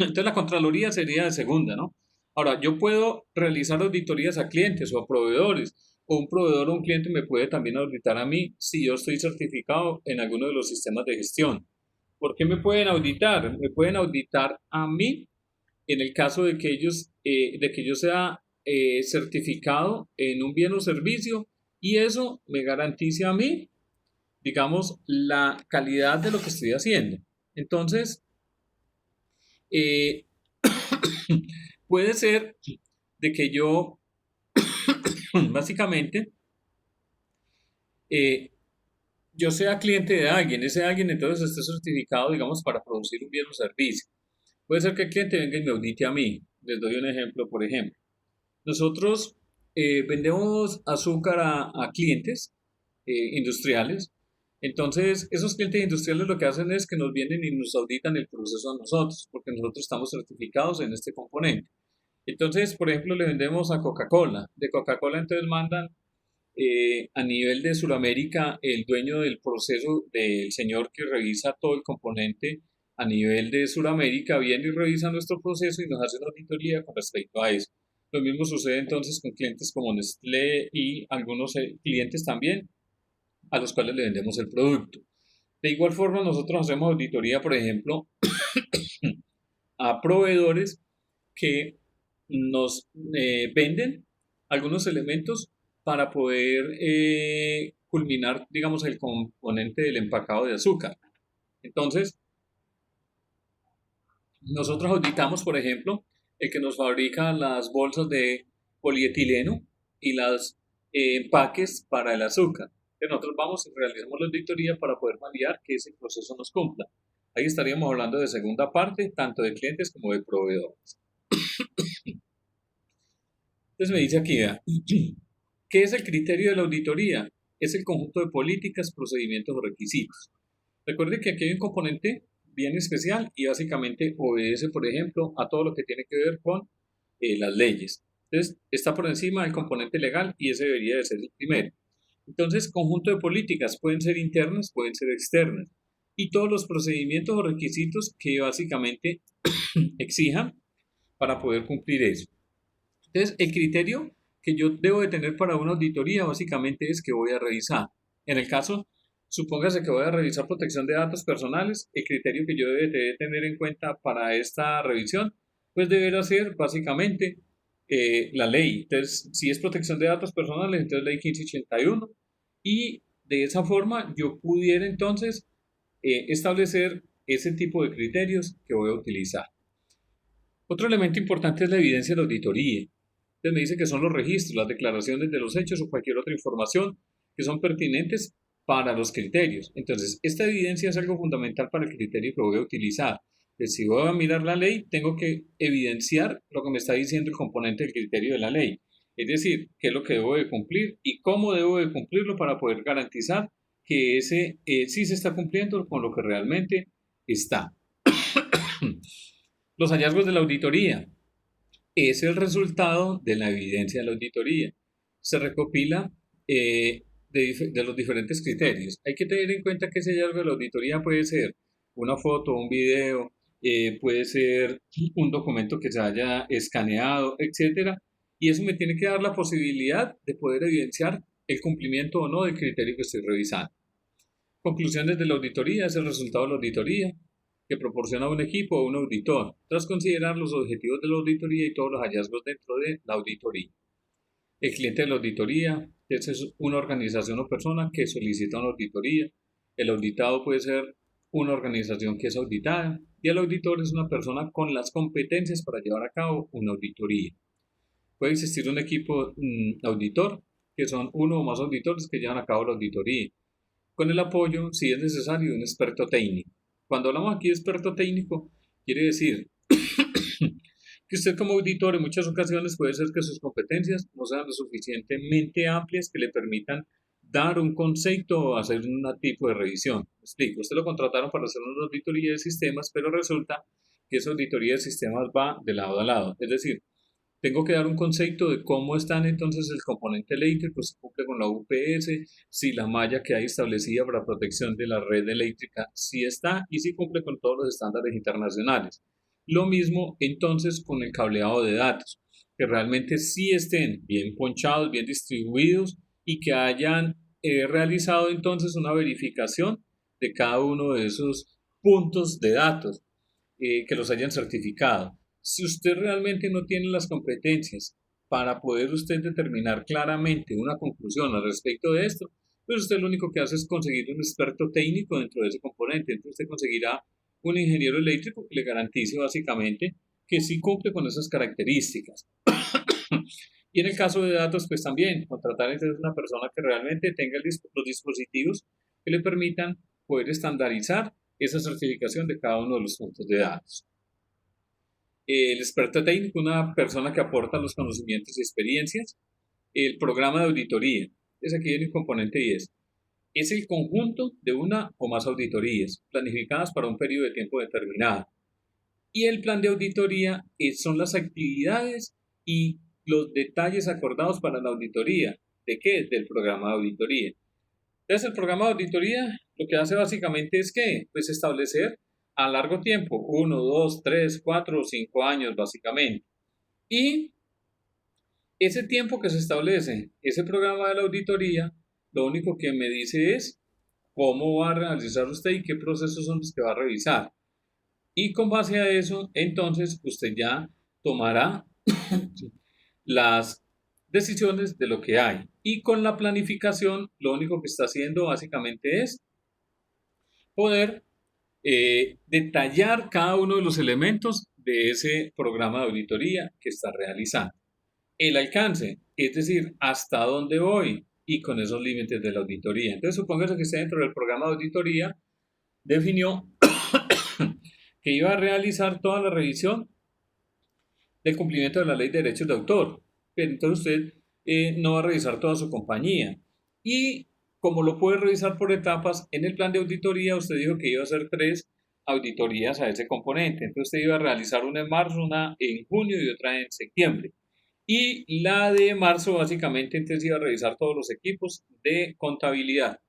entonces la Contraloría sería de segunda, ¿no? Ahora, yo puedo realizar auditorías a clientes o a proveedores, o un proveedor o un cliente me puede también auditar a mí si yo estoy certificado en alguno de los sistemas de gestión. ¿Por qué me pueden auditar? Me pueden auditar a mí en el caso de que de que yo sea certificado en un bien o servicio y eso me garantice a mí, digamos, la calidad de lo que estoy haciendo. Entonces, eh, puede ser de que yo, básicamente, eh, yo sea cliente de alguien, ese alguien entonces esté certificado, digamos, para producir un bien o servicio. Puede ser que el cliente venga y me audite a mí. Les doy un ejemplo, por ejemplo. Nosotros vendemos azúcar a clientes industriales. Entonces, esos clientes industriales lo que hacen es que nos vienen y nos auditan el proceso a nosotros, porque nosotros estamos certificados en este componente. Entonces, por ejemplo, le vendemos a Coca-Cola. De Coca-Cola entonces mandan a nivel de Sudamérica el dueño del proceso, del señor que revisa todo el componente a nivel de Sudamérica, viene y revisa nuestro proceso y nos hace una auditoría con respecto a eso. Lo mismo sucede entonces con clientes como Nestlé y algunos clientes también a los cuales le vendemos el producto. De igual forma, nosotros hacemos auditoría, por ejemplo, a proveedores que nos venden algunos elementos para poder culminar, digamos, el componente del empacado de azúcar. Entonces, nosotros auditamos, por ejemplo, el que nos fabrica las bolsas de polietileno y los empaques para el azúcar. Que nosotros vamos y realizamos la auditoría para poder validar que ese proceso nos cumpla. Ahí estaríamos hablando de segunda parte, tanto de clientes como de proveedores. Entonces me dice aquí, vea, ¿qué es el criterio de la auditoría? Es el conjunto de políticas, procedimientos o requisitos. Recuerde que aquí hay un componente bien especial y básicamente obedece, por ejemplo, a todo lo que tiene que ver con las leyes. Entonces, está por encima del componente legal y ese debería de ser el primero. Entonces, conjunto de políticas pueden ser internas, pueden ser externas. Y todos los procedimientos o requisitos que básicamente exijan para poder cumplir eso. Entonces, el criterio que yo debo de tener para una auditoría básicamente es que voy a revisar. En el caso, supóngase que voy a revisar protección de datos personales, el criterio que yo debe tener en cuenta para esta revisión, pues deberá ser básicamente la ley. Entonces, si es protección de datos personales, entonces ley 1581. Y de esa forma yo pudiera entonces establecer ese tipo de criterios que voy a utilizar. Otro elemento importante es la evidencia de la auditoría. Entonces me dice que son los registros, las declaraciones de los hechos o cualquier otra información que son pertinentes para los criterios. Entonces, esta evidencia es algo fundamental para el criterio que voy a utilizar. Pues si voy a mirar la ley, tengo que evidenciar lo que me está diciendo el componente del criterio de la ley. Es decir, qué es lo que debo de cumplir y cómo debo de cumplirlo para poder garantizar que ese sí se está cumpliendo con lo que realmente está. Los hallazgos de la auditoría es el resultado de la evidencia de la auditoría. Se recopila de los diferentes criterios. Hay que tener en cuenta que ese hallazgo de la auditoría puede ser una foto, un video, puede ser un documento que se haya escaneado, etcétera, y eso me tiene que dar la posibilidad de poder evidenciar el cumplimiento o no del criterio que estoy revisando. Conclusiones de la auditoría es el resultado de la auditoría que proporciona un equipo o un auditor, tras considerar los objetivos de la auditoría y todos los hallazgos dentro de la auditoría. El cliente de la auditoría es una organización o persona que solicita una auditoría. El auditado puede ser una organización que es auditada y el auditor es una persona con las competencias para llevar a cabo una auditoría. Puede existir un equipo auditor, que son uno o más auditores que llevan a cabo la auditoría, con el apoyo, si es necesario, de un experto técnico. Cuando hablamos aquí de experto técnico, quiere decir que usted como auditor en muchas ocasiones puede ser que sus competencias no sean lo suficientemente amplias que le permitan dar un concepto o hacer un tipo de revisión. Me explico, usted lo contrataron para hacer una auditoría de sistemas, pero resulta que esa auditoría de sistemas va de lado a lado. Es decir, tengo que dar un concepto de cómo están entonces el componente eléctrico, si cumple con la UPS, si la malla que hay establecida para protección de la red eléctrica sí está y si cumple con todos los estándares internacionales. Lo mismo entonces con el cableado de datos, que realmente sí estén bien ponchados, bien distribuidos y que hayan realizado entonces una verificación de cada uno de esos puntos de datos, que los hayan certificado. Si usted realmente no tiene las competencias para poder usted determinar claramente una conclusión al respecto de esto, pues usted lo único que hace es conseguir un experto técnico dentro de ese componente. Entonces usted conseguirá un ingeniero eléctrico que le garantice básicamente que sí cumple con esas características. Y en el caso de datos, pues también contratar entonces una persona que realmente tenga los dispositivos que le permitan poder estandarizar esa certificación de cada uno de los puntos de datos. El experto técnico, una persona que aporta los conocimientos y experiencias. El programa de auditoría, aquí hay un componente y es el conjunto de una o más auditorías planificadas para un periodo de tiempo determinado. Y el plan de auditoría son las actividades y los detalles acordados para la auditoría. ¿De qué? Del programa de auditoría. Entonces, el programa de auditoría lo que hace básicamente es que, pues, establecer a largo tiempo, 1, 2, 3, 4 o 5 años básicamente. Y ese tiempo que se establece, ese programa de la auditoría, lo único que me dice es cómo va a realizar usted y qué procesos son los que va a revisar. Y con base a eso, entonces, usted ya tomará las decisiones de lo que hay. Y con la planificación, lo único que está haciendo básicamente es poder detallar cada uno de los elementos de ese programa de auditoría que está realizando. El alcance, es decir, hasta dónde voy y con esos límites de la auditoría. Entonces, supóngase que esté dentro del programa de auditoría, definió que iba a realizar toda la revisión del cumplimiento de la ley de derechos de autor. Pero entonces usted no va a revisar toda su compañía. Y como lo puede revisar por etapas, en el plan de auditoría usted dijo que iba a hacer 3 auditorías a ese componente. Entonces usted iba a realizar una en marzo, una en junio y otra en septiembre. Y la de marzo básicamente entonces iba a revisar todos los equipos de contabilidad.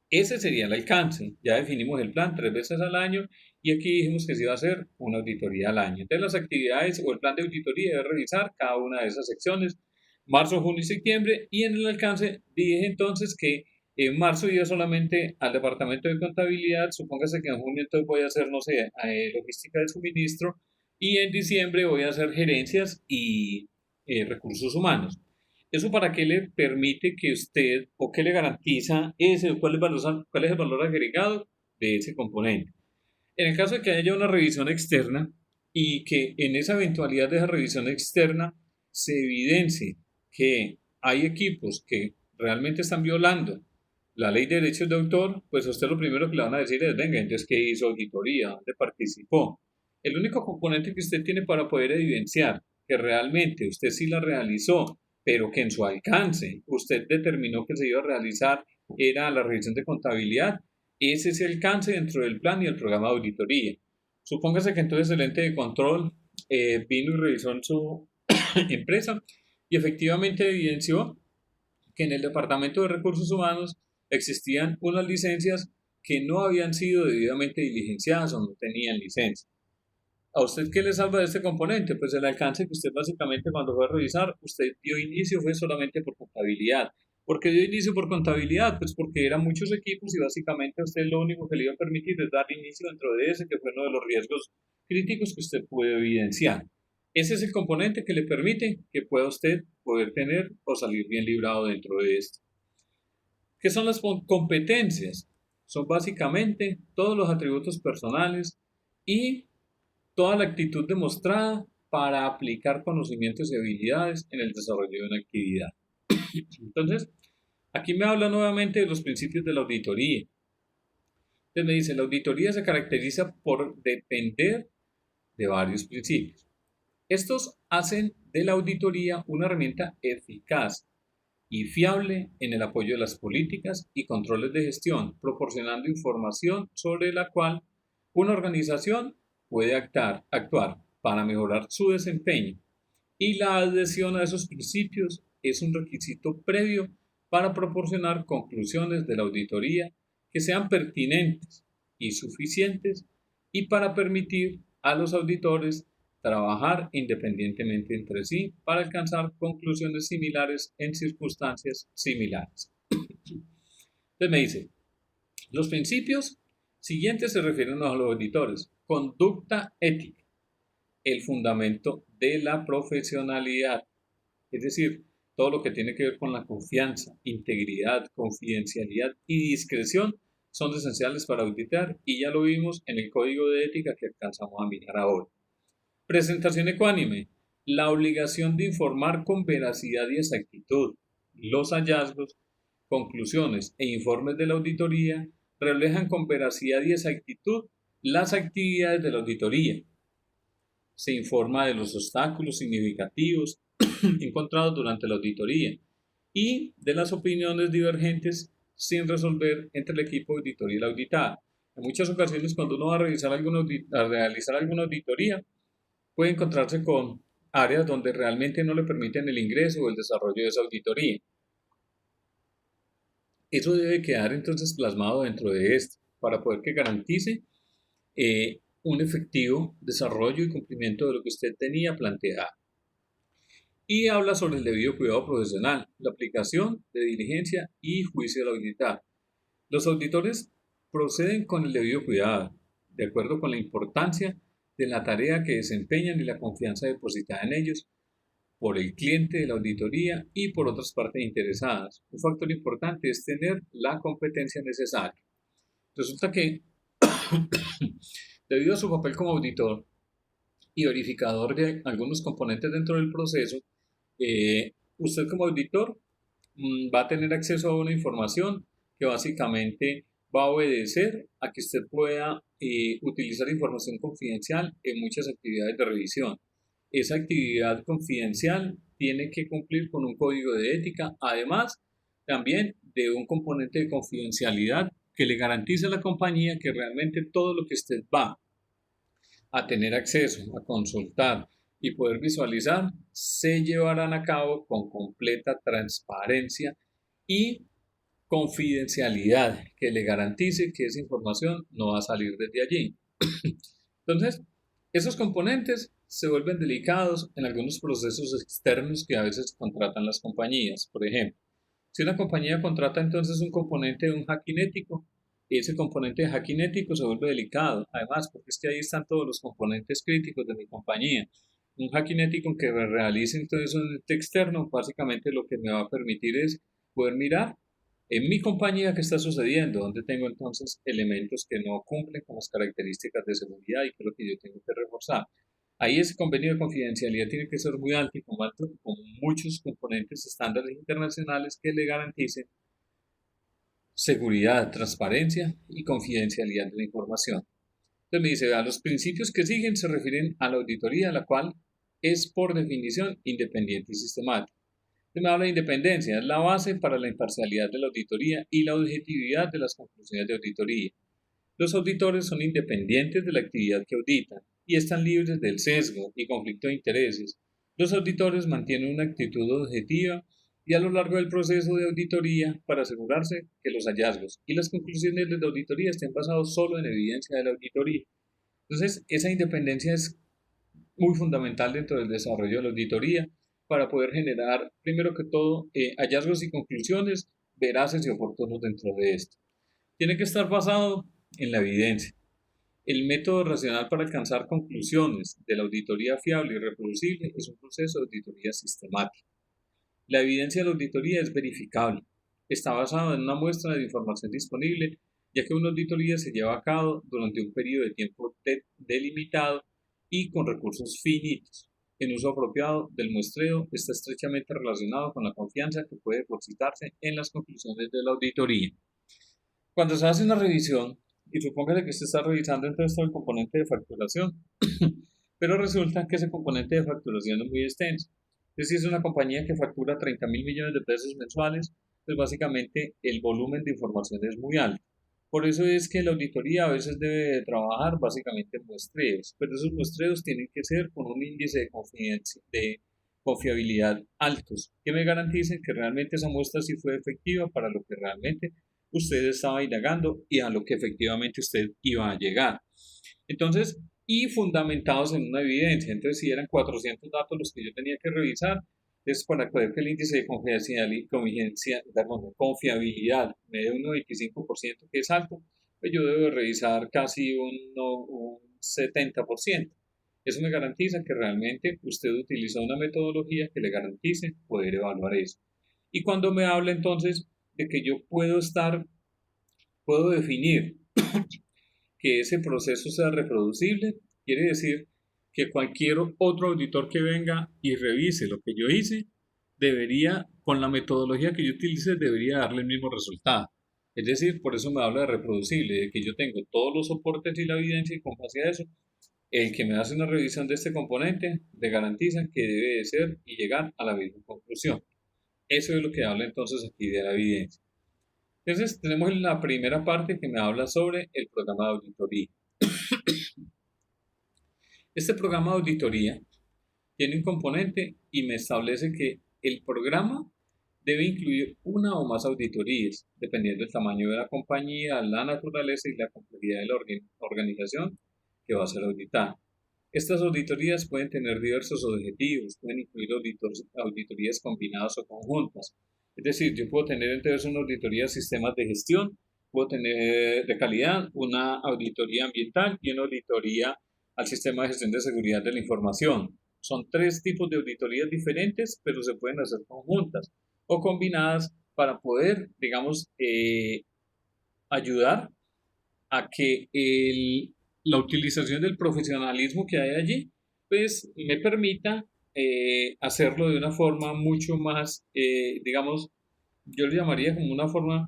Ese sería el alcance. Ya definimos el plan 3 veces al año y aquí dijimos que se iba a hacer una auditoría al año. Entonces las actividades o el plan de auditoría debe revisar cada una de esas secciones, marzo, junio y septiembre, y en el alcance dije entonces que en marzo iba solamente al departamento de contabilidad, supóngase que en junio entonces voy a hacer, no sé, logística de suministro, y en diciembre voy a hacer gerencias y recursos humanos. ¿Eso para qué le permite que usted, o qué le garantiza cuál es el valor agregado de ese componente? En el caso de que haya una revisión externa y que en esa eventualidad de esa revisión externa se evidencie que hay equipos que realmente están violando la ley de derechos de autor, pues a usted lo primero que le van a decir es, venga, entonces, ¿qué hizo auditoría? ¿Dónde participó? El único componente que usted tiene para poder evidenciar que realmente usted sí la realizó, pero que en su alcance usted determinó que se iba a realizar era la revisión de contabilidad, ese es el alcance dentro del plan y el programa de auditoría. Supóngase que entonces el ente de control vino y revisó en su empresa y efectivamente evidenció que en el Departamento de Recursos Humanos existían unas licencias que no habían sido debidamente diligenciadas o no tenían licencia. ¿A usted qué le salva de este componente? Pues el alcance que usted básicamente cuando fue a revisar, usted dio inicio fue solamente por contabilidad. ¿Por qué dio inicio por contabilidad? Pues porque eran muchos equipos y básicamente a usted lo único que le iba a permitir es dar inicio dentro de ese, que fue uno de los riesgos críticos que usted puede evidenciar. Ese es el componente que le permite que pueda usted poder tener o salir bien librado dentro de esto. ¿Qué son las competencias? Son básicamente todos los atributos personales y toda la actitud demostrada para aplicar conocimientos y habilidades en el desarrollo de una actividad. Entonces, aquí me habla nuevamente de los principios de la auditoría. Entonces me dice, la auditoría se caracteriza por depender de varios principios. Estos hacen de la auditoría una herramienta eficaz y fiable en el apoyo de las políticas y controles de gestión, proporcionando información sobre la cual una organización puede actuar para mejorar su desempeño. Y la adhesión a esos principios es un requisito previo para proporcionar conclusiones de la auditoría que sean pertinentes y suficientes y para permitir a los auditores trabajar independientemente entre sí para alcanzar conclusiones similares en circunstancias similares. Entonces me dice, los principios siguientes se refieren a los auditores. Conducta ética, el fundamento de la profesionalidad, es decir, todo lo que tiene que ver con la confianza, integridad, confidencialidad y discreción son esenciales para auditar y ya lo vimos en el código de ética que alcanzamos a mirar ahora. Presentación ecuánime, la obligación de informar con veracidad y exactitud. Los hallazgos, conclusiones e informes de la auditoría reflejan con veracidad y exactitud las actividades de la auditoría. Se informa de los obstáculos significativos encontrados durante la auditoría y de las opiniones divergentes sin resolver entre el equipo auditor y el auditado. En muchas ocasiones, cuando uno va a realizar alguna auditoría, puede encontrarse con áreas donde realmente no le permiten el ingreso o el desarrollo de esa auditoría. Eso debe quedar entonces plasmado dentro de esto para poder que garantice un efectivo desarrollo y cumplimiento de lo que usted tenía planteado. Y habla sobre el debido cuidado profesional, la aplicación de diligencia y juicio del auditar. Los auditores proceden con el debido cuidado, de acuerdo con la importancia de la tarea que desempeñan y la confianza depositada en ellos por el cliente de la auditoría y por otras partes interesadas. Un factor importante es tener la competencia necesaria. Resulta que, debido a su papel como auditor y verificador de algunos componentes dentro del proceso, usted como auditor va a tener acceso a una información que básicamente va a obedecer a que usted pueda utilizar información confidencial en muchas actividades de revisión. Esa actividad confidencial tiene que cumplir con un código de ética, además también de un componente de confidencialidad que le garantice a la compañía que realmente todo lo que usted va a tener acceso, a consultar y poder visualizar, se llevarán a cabo con completa transparencia y confidencialidad que le garantice que esa información no va a salir desde allí. Entonces, esos componentes se vuelven delicados en algunos procesos externos que a veces contratan las compañías. Por ejemplo, si una compañía contrata entonces un componente de un hacking ético, ese componente de hacking ético se vuelve delicado. Además, porque es que ahí están todos los componentes críticos de mi compañía. Un hacking ético que realice entonces un ente externo, básicamente lo que me va a permitir es poder mirar en mi compañía qué está sucediendo, donde tengo entonces elementos que no cumplen con las características de seguridad y que es lo que yo tengo que reforzar. Ahí ese convenio de confidencialidad tiene que ser muy alto y con muchos componentes estándares internacionales que le garanticen seguridad, transparencia y confidencialidad de la información. Entonces me dice, vea, los principios que siguen se refieren a la auditoría, la cual es por definición independiente y sistemática. Entonces me habla de independencia, es la base para la imparcialidad de la auditoría y la objetividad de las conclusiones de auditoría. Los auditores son independientes de la actividad que auditan y están libres del sesgo y conflicto de intereses. Los auditores mantienen una actitud objetiva y a lo largo del proceso de auditoría para asegurarse que los hallazgos y las conclusiones de la auditoría estén basados solo en evidencia de la auditoría. Entonces, esa independencia es muy fundamental dentro del desarrollo de la auditoría para poder generar, primero que todo, hallazgos y conclusiones veraces y oportunos dentro de esto. Tiene que estar basado en la evidencia. El método racional para alcanzar conclusiones de la auditoría fiable y reproducible es un proceso de auditoría sistemática. La evidencia de la auditoría es verificable. Está basada en una muestra de información disponible, ya que una auditoría se lleva a cabo durante un periodo de tiempo delimitado y con recursos finitos. El uso apropiado del muestreo está estrechamente relacionado con la confianza que puede depositarse en las conclusiones de la auditoría. Cuando se hace una revisión, y supóngase que usted está revisando entonces todo el componente de facturación, pero resulta que ese componente de facturación es muy extenso. Entonces, si es una compañía que factura 30.000 millones de pesos mensuales, pues básicamente el volumen de información es muy alto. Por eso es que la auditoría a veces debe trabajar básicamente en muestreos, pero esos muestreos tienen que ser con un índice de confiabilidad altos, que me garanticen que realmente esa muestra sí fue efectiva para lo que realmente usted estaba indagando y a lo que efectivamente usted iba a llegar. Entonces, y fundamentados en una evidencia. Entonces, si eran 400 datos los que yo tenía que revisar, es para poder que el índice de confiabilidad me dé un 95%, que es alto, pues yo debo revisar casi un 70%. Eso me garantiza que realmente usted utilizó una metodología que le garantice poder evaluar eso. Y cuando me habla entonces de que yo puedo definir que ese proceso sea reproducible, quiere decir que cualquier otro auditor que venga y revise lo que yo hice, debería, con la metodología que yo utilice, debería darle el mismo resultado. Es decir, por eso me habla de reproducible, de que yo tengo todos los soportes y la evidencia y con base a eso, el que me hace una revisión de este componente le garantiza que debe de ser y llegar a la misma conclusión. Eso es lo que habla entonces aquí de la evidencia. Entonces tenemos la primera parte que me habla sobre el programa de auditoría. Este programa de auditoría tiene un componente y me establece que el programa debe incluir una o más auditorías, dependiendo del tamaño de la compañía, la naturaleza y la complejidad de la organización que va a ser auditada. Estas auditorías pueden tener diversos objetivos, pueden incluir auditorías combinadas o conjuntas. Es decir, yo puedo tener entonces una auditoría de sistemas de gestión, puedo tener de calidad, una auditoría ambiental y una auditoría al sistema de gestión de seguridad de la información. Son 3 tipos de auditorías diferentes, pero se pueden hacer conjuntas o combinadas para poder, digamos, ayudar a que la utilización del profesionalismo que hay allí, pues me permita hacerlo de una forma mucho más, digamos, yo lo llamaría como una forma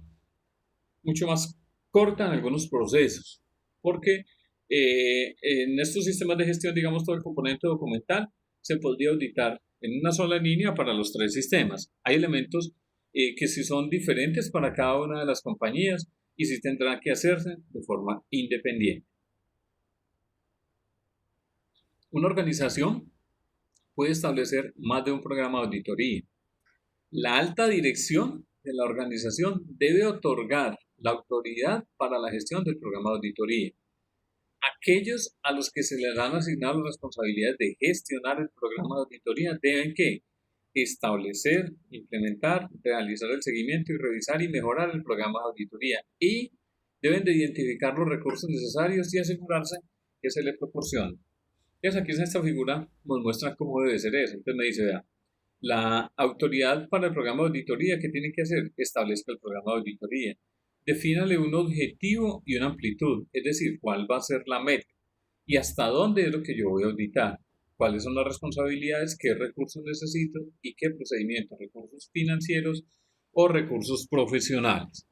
mucho más corta en algunos procesos, porque en estos sistemas de gestión, digamos, todo el componente documental se podría auditar en una sola línea para los 3 sistemas. Hay elementos que sí son diferentes para cada una de las compañías y sí tendrán que hacerse de forma independiente. Una organización puede establecer más de un programa de auditoría. La alta dirección de la organización debe otorgar la autoridad para la gestión del programa de auditoría. Aquellos a los que se les han asignado las responsabilidades de gestionar el programa de auditoría deben establecer, implementar, realizar el seguimiento y revisar y mejorar el programa de auditoría y deben de identificar los recursos necesarios y asegurarse que se les proporciona. Entonces aquí en esta figura nos muestra cómo debe ser eso. Entonces me dice, vea, la autoridad para el programa de auditoría, ¿qué tiene que hacer? Establezca el programa de auditoría. Defínale un objetivo y una amplitud, es decir, cuál va a ser la meta y hasta dónde es lo que yo voy a auditar. cuáles son las responsabilidades, qué recursos necesito y qué procedimientos, recursos financieros o recursos profesionales.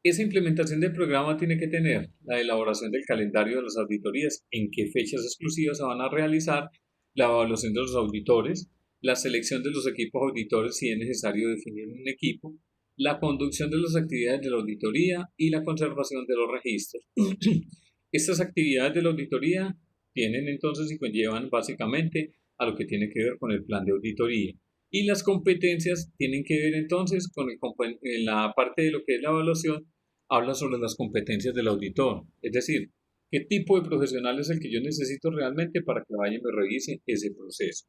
Esa implementación del programa tiene que tener la elaboración del calendario de las auditorías, en qué fechas exclusivas se van a realizar, la evaluación de los auditores, la selección de los equipos auditores si es necesario definir un equipo, la conducción de las actividades de la auditoría y la conservación de los registros. Estas actividades de la auditoría tienen entonces y conllevan básicamente a lo que tiene que ver con el plan de auditoría. Y las competencias tienen que ver entonces con en la parte de lo que es la evaluación, habla sobre las competencias del auditor, es decir, qué tipo de profesional es el que yo necesito realmente para que vaya y me revise ese proceso.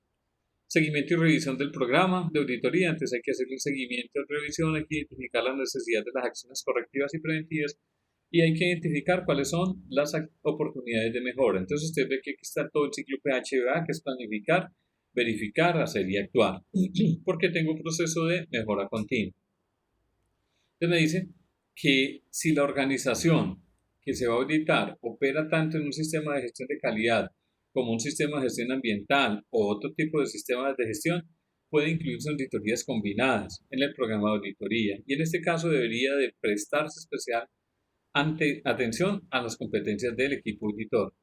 Seguimiento y revisión del programa de auditoría. Antes hay que hacer un seguimiento de revisión, hay que identificar las necesidades de las acciones correctivas y preventivas y hay que identificar cuáles son las oportunidades de mejora. Entonces usted ve que aquí está todo el ciclo PHBA, que es planificar, verificar, hacer y actuar, porque tengo un proceso de mejora continua. Entonces me dice que si la organización que se va a auditar opera tanto en un sistema de gestión de calidad como un sistema de gestión ambiental o otro tipo de sistemas de gestión, puede incluirse auditorías combinadas en el programa de auditoría y en este caso debería de prestarse especial atención a las competencias del equipo auditor.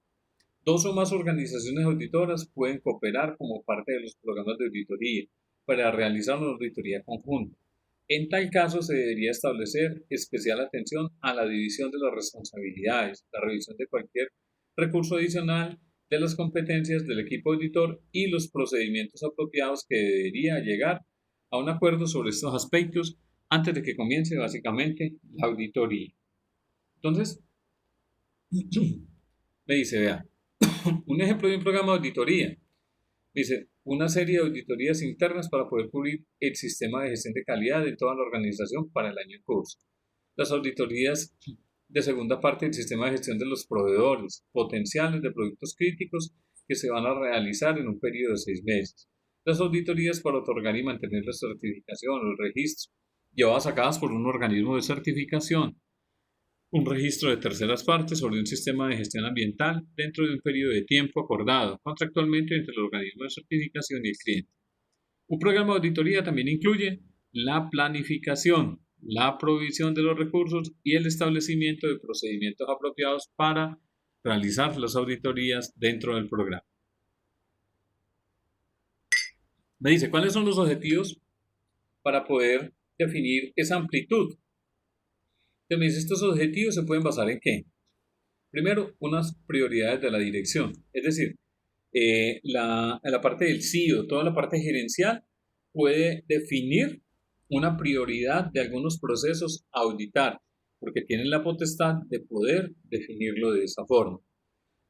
Dos o más organizaciones auditoras pueden cooperar como parte de los programas de auditoría para realizar una auditoría conjunta. En tal caso, se debería establecer especial atención a la división de las responsabilidades, la revisión de cualquier recurso adicional de las competencias del equipo auditor y los procedimientos apropiados que debería llegar a un acuerdo sobre estos aspectos antes de que comience básicamente la auditoría. Entonces, me dice, vea, un ejemplo de un programa de auditoría. Dice, una serie de auditorías internas para poder cubrir el sistema de gestión de calidad de toda la organización para el año en curso. Las auditorías de segunda parte del sistema de gestión de los proveedores potenciales de productos críticos que se van a realizar en un periodo de 6 meses. Las auditorías para otorgar y mantener la certificación o el registro, llevadas a cabo por un organismo de certificación. Un registro de terceras partes sobre un sistema de gestión ambiental dentro de un periodo de tiempo acordado contractualmente entre el organismo de certificación y el cliente. Un programa de auditoría también incluye la planificación, la provisión de los recursos y el establecimiento de procedimientos apropiados para realizar las auditorías dentro del programa. Me dice, ¿cuáles son los objetivos para poder definir esa amplitud? Entonces me dice, estos objetivos se pueden basar en ¿qué? Primero, unas prioridades de la dirección, es decir, la parte del CEO, toda la parte gerencial puede definir una prioridad de algunos procesos a auditar, porque tienen la potestad de poder definirlo de esa forma.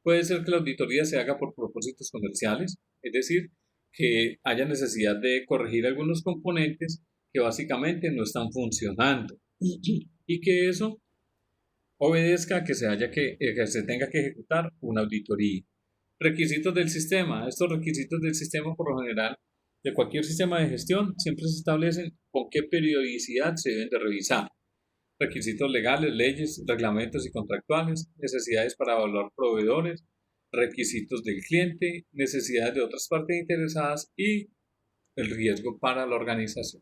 Puede ser que la auditoría se haga por propósitos comerciales, es decir, que haya necesidad de corregir algunos componentes que básicamente no están funcionando y que eso obedezca a que se tenga que ejecutar una auditoría. Requisitos del sistema. Estos requisitos del sistema, por lo general, de cualquier sistema de gestión, siempre se establecen con qué periodicidad se deben de revisar. Requisitos legales, leyes, reglamentos y contractuales, necesidades para evaluar proveedores, requisitos del cliente, necesidades de otras partes interesadas y el riesgo para la organización.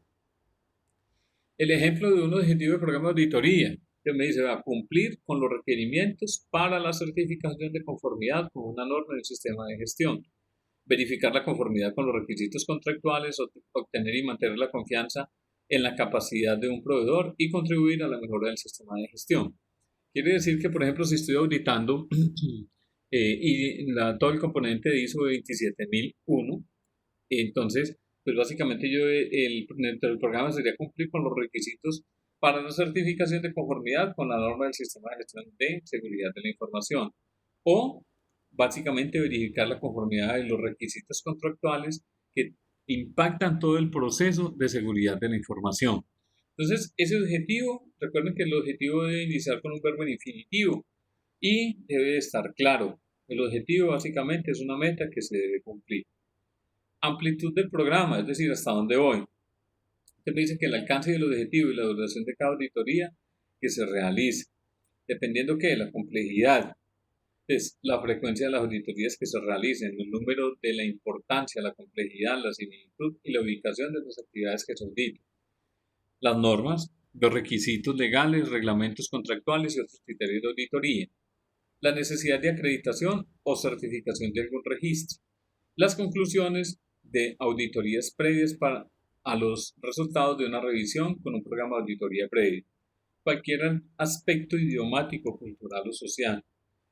El ejemplo de un objetivo de programa de auditoría que me dice, va a cumplir con los requerimientos para la certificación de conformidad con una norma del sistema de gestión, verificar la conformidad con los requisitos contractuales, obtener y mantener la confianza en la capacidad de un proveedor y contribuir a la mejora del sistema de gestión. Quiere decir que, por ejemplo, si estoy auditando todo el componente de ISO 27001, entonces, pues básicamente dentro del programa sería cumplir con los requisitos para la certificación de conformidad con la norma del sistema de gestión de seguridad de la información o básicamente verificar la conformidad de los requisitos contractuales que impactan todo el proceso de seguridad de la información. Entonces, ese objetivo, recuerden que el objetivo debe iniciar con un verbo en infinitivo y debe estar claro. El objetivo básicamente es una meta que se debe cumplir. Amplitud del programa, es decir, hasta dónde voy. Usted me dice que el alcance del objetivo y la duración de cada auditoría que se realice, dependiendo de la complejidad es la frecuencia de las auditorías que se realicen, el número de la importancia, la complejidad, la similitud y la ubicación de las actividades que se auditan, las normas, los requisitos legales, reglamentos contractuales y otros criterios de auditoría, la necesidad de acreditación o certificación de algún registro, las conclusiones de auditorías previas a los resultados de una revisión con un programa de auditoría previo, cualquier aspecto idiomático, cultural o social,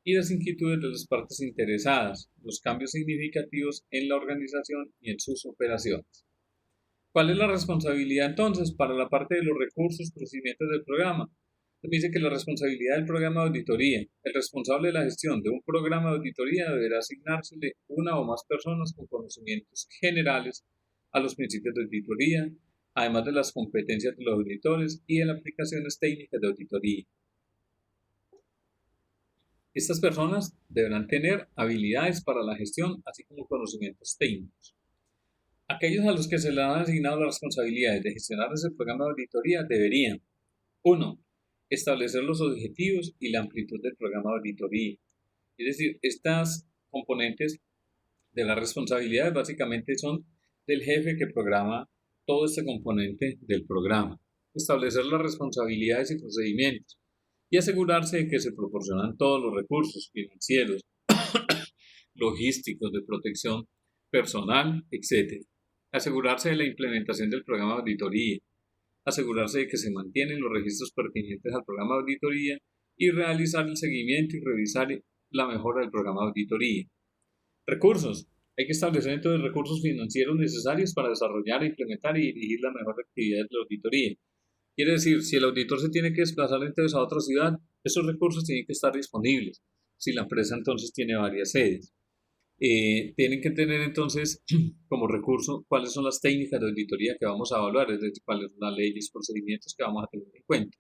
y las inquietudes de las partes interesadas, los cambios significativos en la organización y en sus operaciones. ¿Cuál es la responsabilidad entonces para la parte de los recursos, procedimientos del programa? Me dice que la responsabilidad del programa de auditoría, el responsable de la gestión de un programa de auditoría deberá asignársele una o más personas con conocimientos generales a los principios de auditoría, además de las competencias de los auditores y de las aplicaciones técnicas de auditoría. Estas personas deberán tener habilidades para la gestión, así como conocimientos técnicos. Aquellos a los que se les han asignado las responsabilidades de gestionar ese programa de auditoría deberían: 1. Establecer los objetivos y la amplitud del programa de auditoría. Es decir, estas componentes de las responsabilidades básicamente son del jefe que programa todo este componente del programa. Establecer las responsabilidades y procedimientos y asegurarse de que se proporcionan todos los recursos financieros, logísticos, de protección personal, etc. Asegurarse de la implementación del programa de auditoría, asegurarse de que se mantienen los registros pertinentes al programa de auditoría y realizar el seguimiento y revisar la mejora del programa de auditoría. Recursos. Hay que establecer entonces recursos financieros necesarios para desarrollar, implementar y dirigir la mejor actividad de la auditoría. Quiere decir, si el auditor se tiene que desplazar entonces a otra ciudad, esos recursos tienen que estar disponibles. Si la empresa entonces tiene varias sedes. Tienen que tener entonces como recurso cuáles son las técnicas de auditoría que vamos a evaluar, es decir, cuáles son las leyes, procedimientos que vamos a tener en cuenta.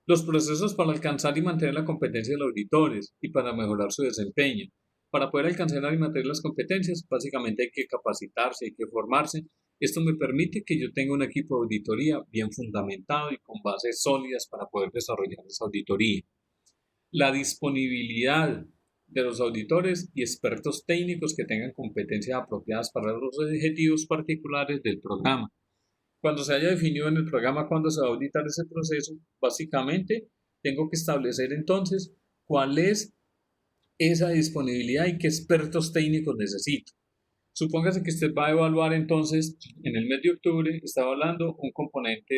Los procesos para alcanzar y mantener la competencia de los auditores y para mejorar su desempeño. Para poder alcanzar y mantener las competencias, básicamente hay que capacitarse, hay que formarse. Esto me permite que yo tenga un equipo de auditoría bien fundamentado y con bases sólidas para poder desarrollar esa auditoría. La disponibilidad de los auditores y expertos técnicos que tengan competencias apropiadas para los objetivos particulares del programa. Cuando se haya definido en el programa cuándo se va a auditar ese proceso, básicamente tengo que establecer entonces cuál es esa disponibilidad y qué expertos técnicos necesito. Supóngase que usted va a evaluar entonces en el mes de octubre, está evaluando un componente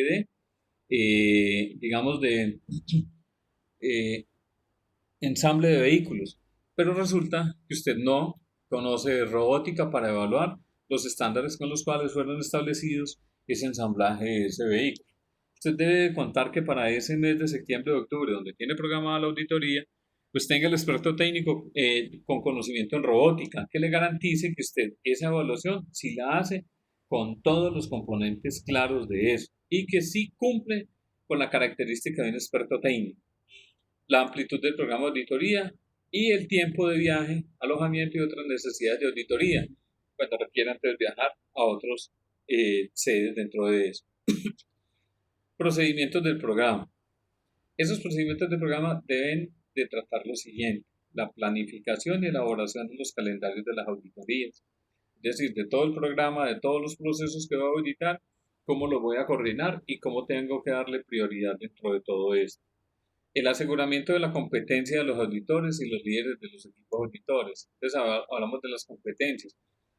de, digamos, de ensamble de vehículos, pero resulta que usted no conoce de robótica para evaluar los estándares con los cuales fueron establecidos ese ensamblaje de ese vehículo. Usted debe contar que para ese mes de septiembre o octubre, donde tiene programada la auditoría, pues tenga el experto técnico con conocimiento en robótica, que le garantice que usted esa evaluación sí la hace con todos los componentes claros de eso y que sí cumple con la característica de un experto técnico, la amplitud del programa de auditoría y el tiempo de viaje, alojamiento y otras necesidades de auditoría, cuando requieran entonces viajar a otros sedes dentro de eso. Procedimientos del programa. Esos procedimientos del programa deben de tratar lo siguiente: la planificación y elaboración de los calendarios de las auditorías, es decir, de todo el programa, de todos los procesos que voy a auditar, cómo los voy a coordinar y cómo tengo que darle prioridad dentro de todo esto. El aseguramiento de la competencia de los auditores y los líderes de los equipos auditores. Entonces hablamos de las competencias.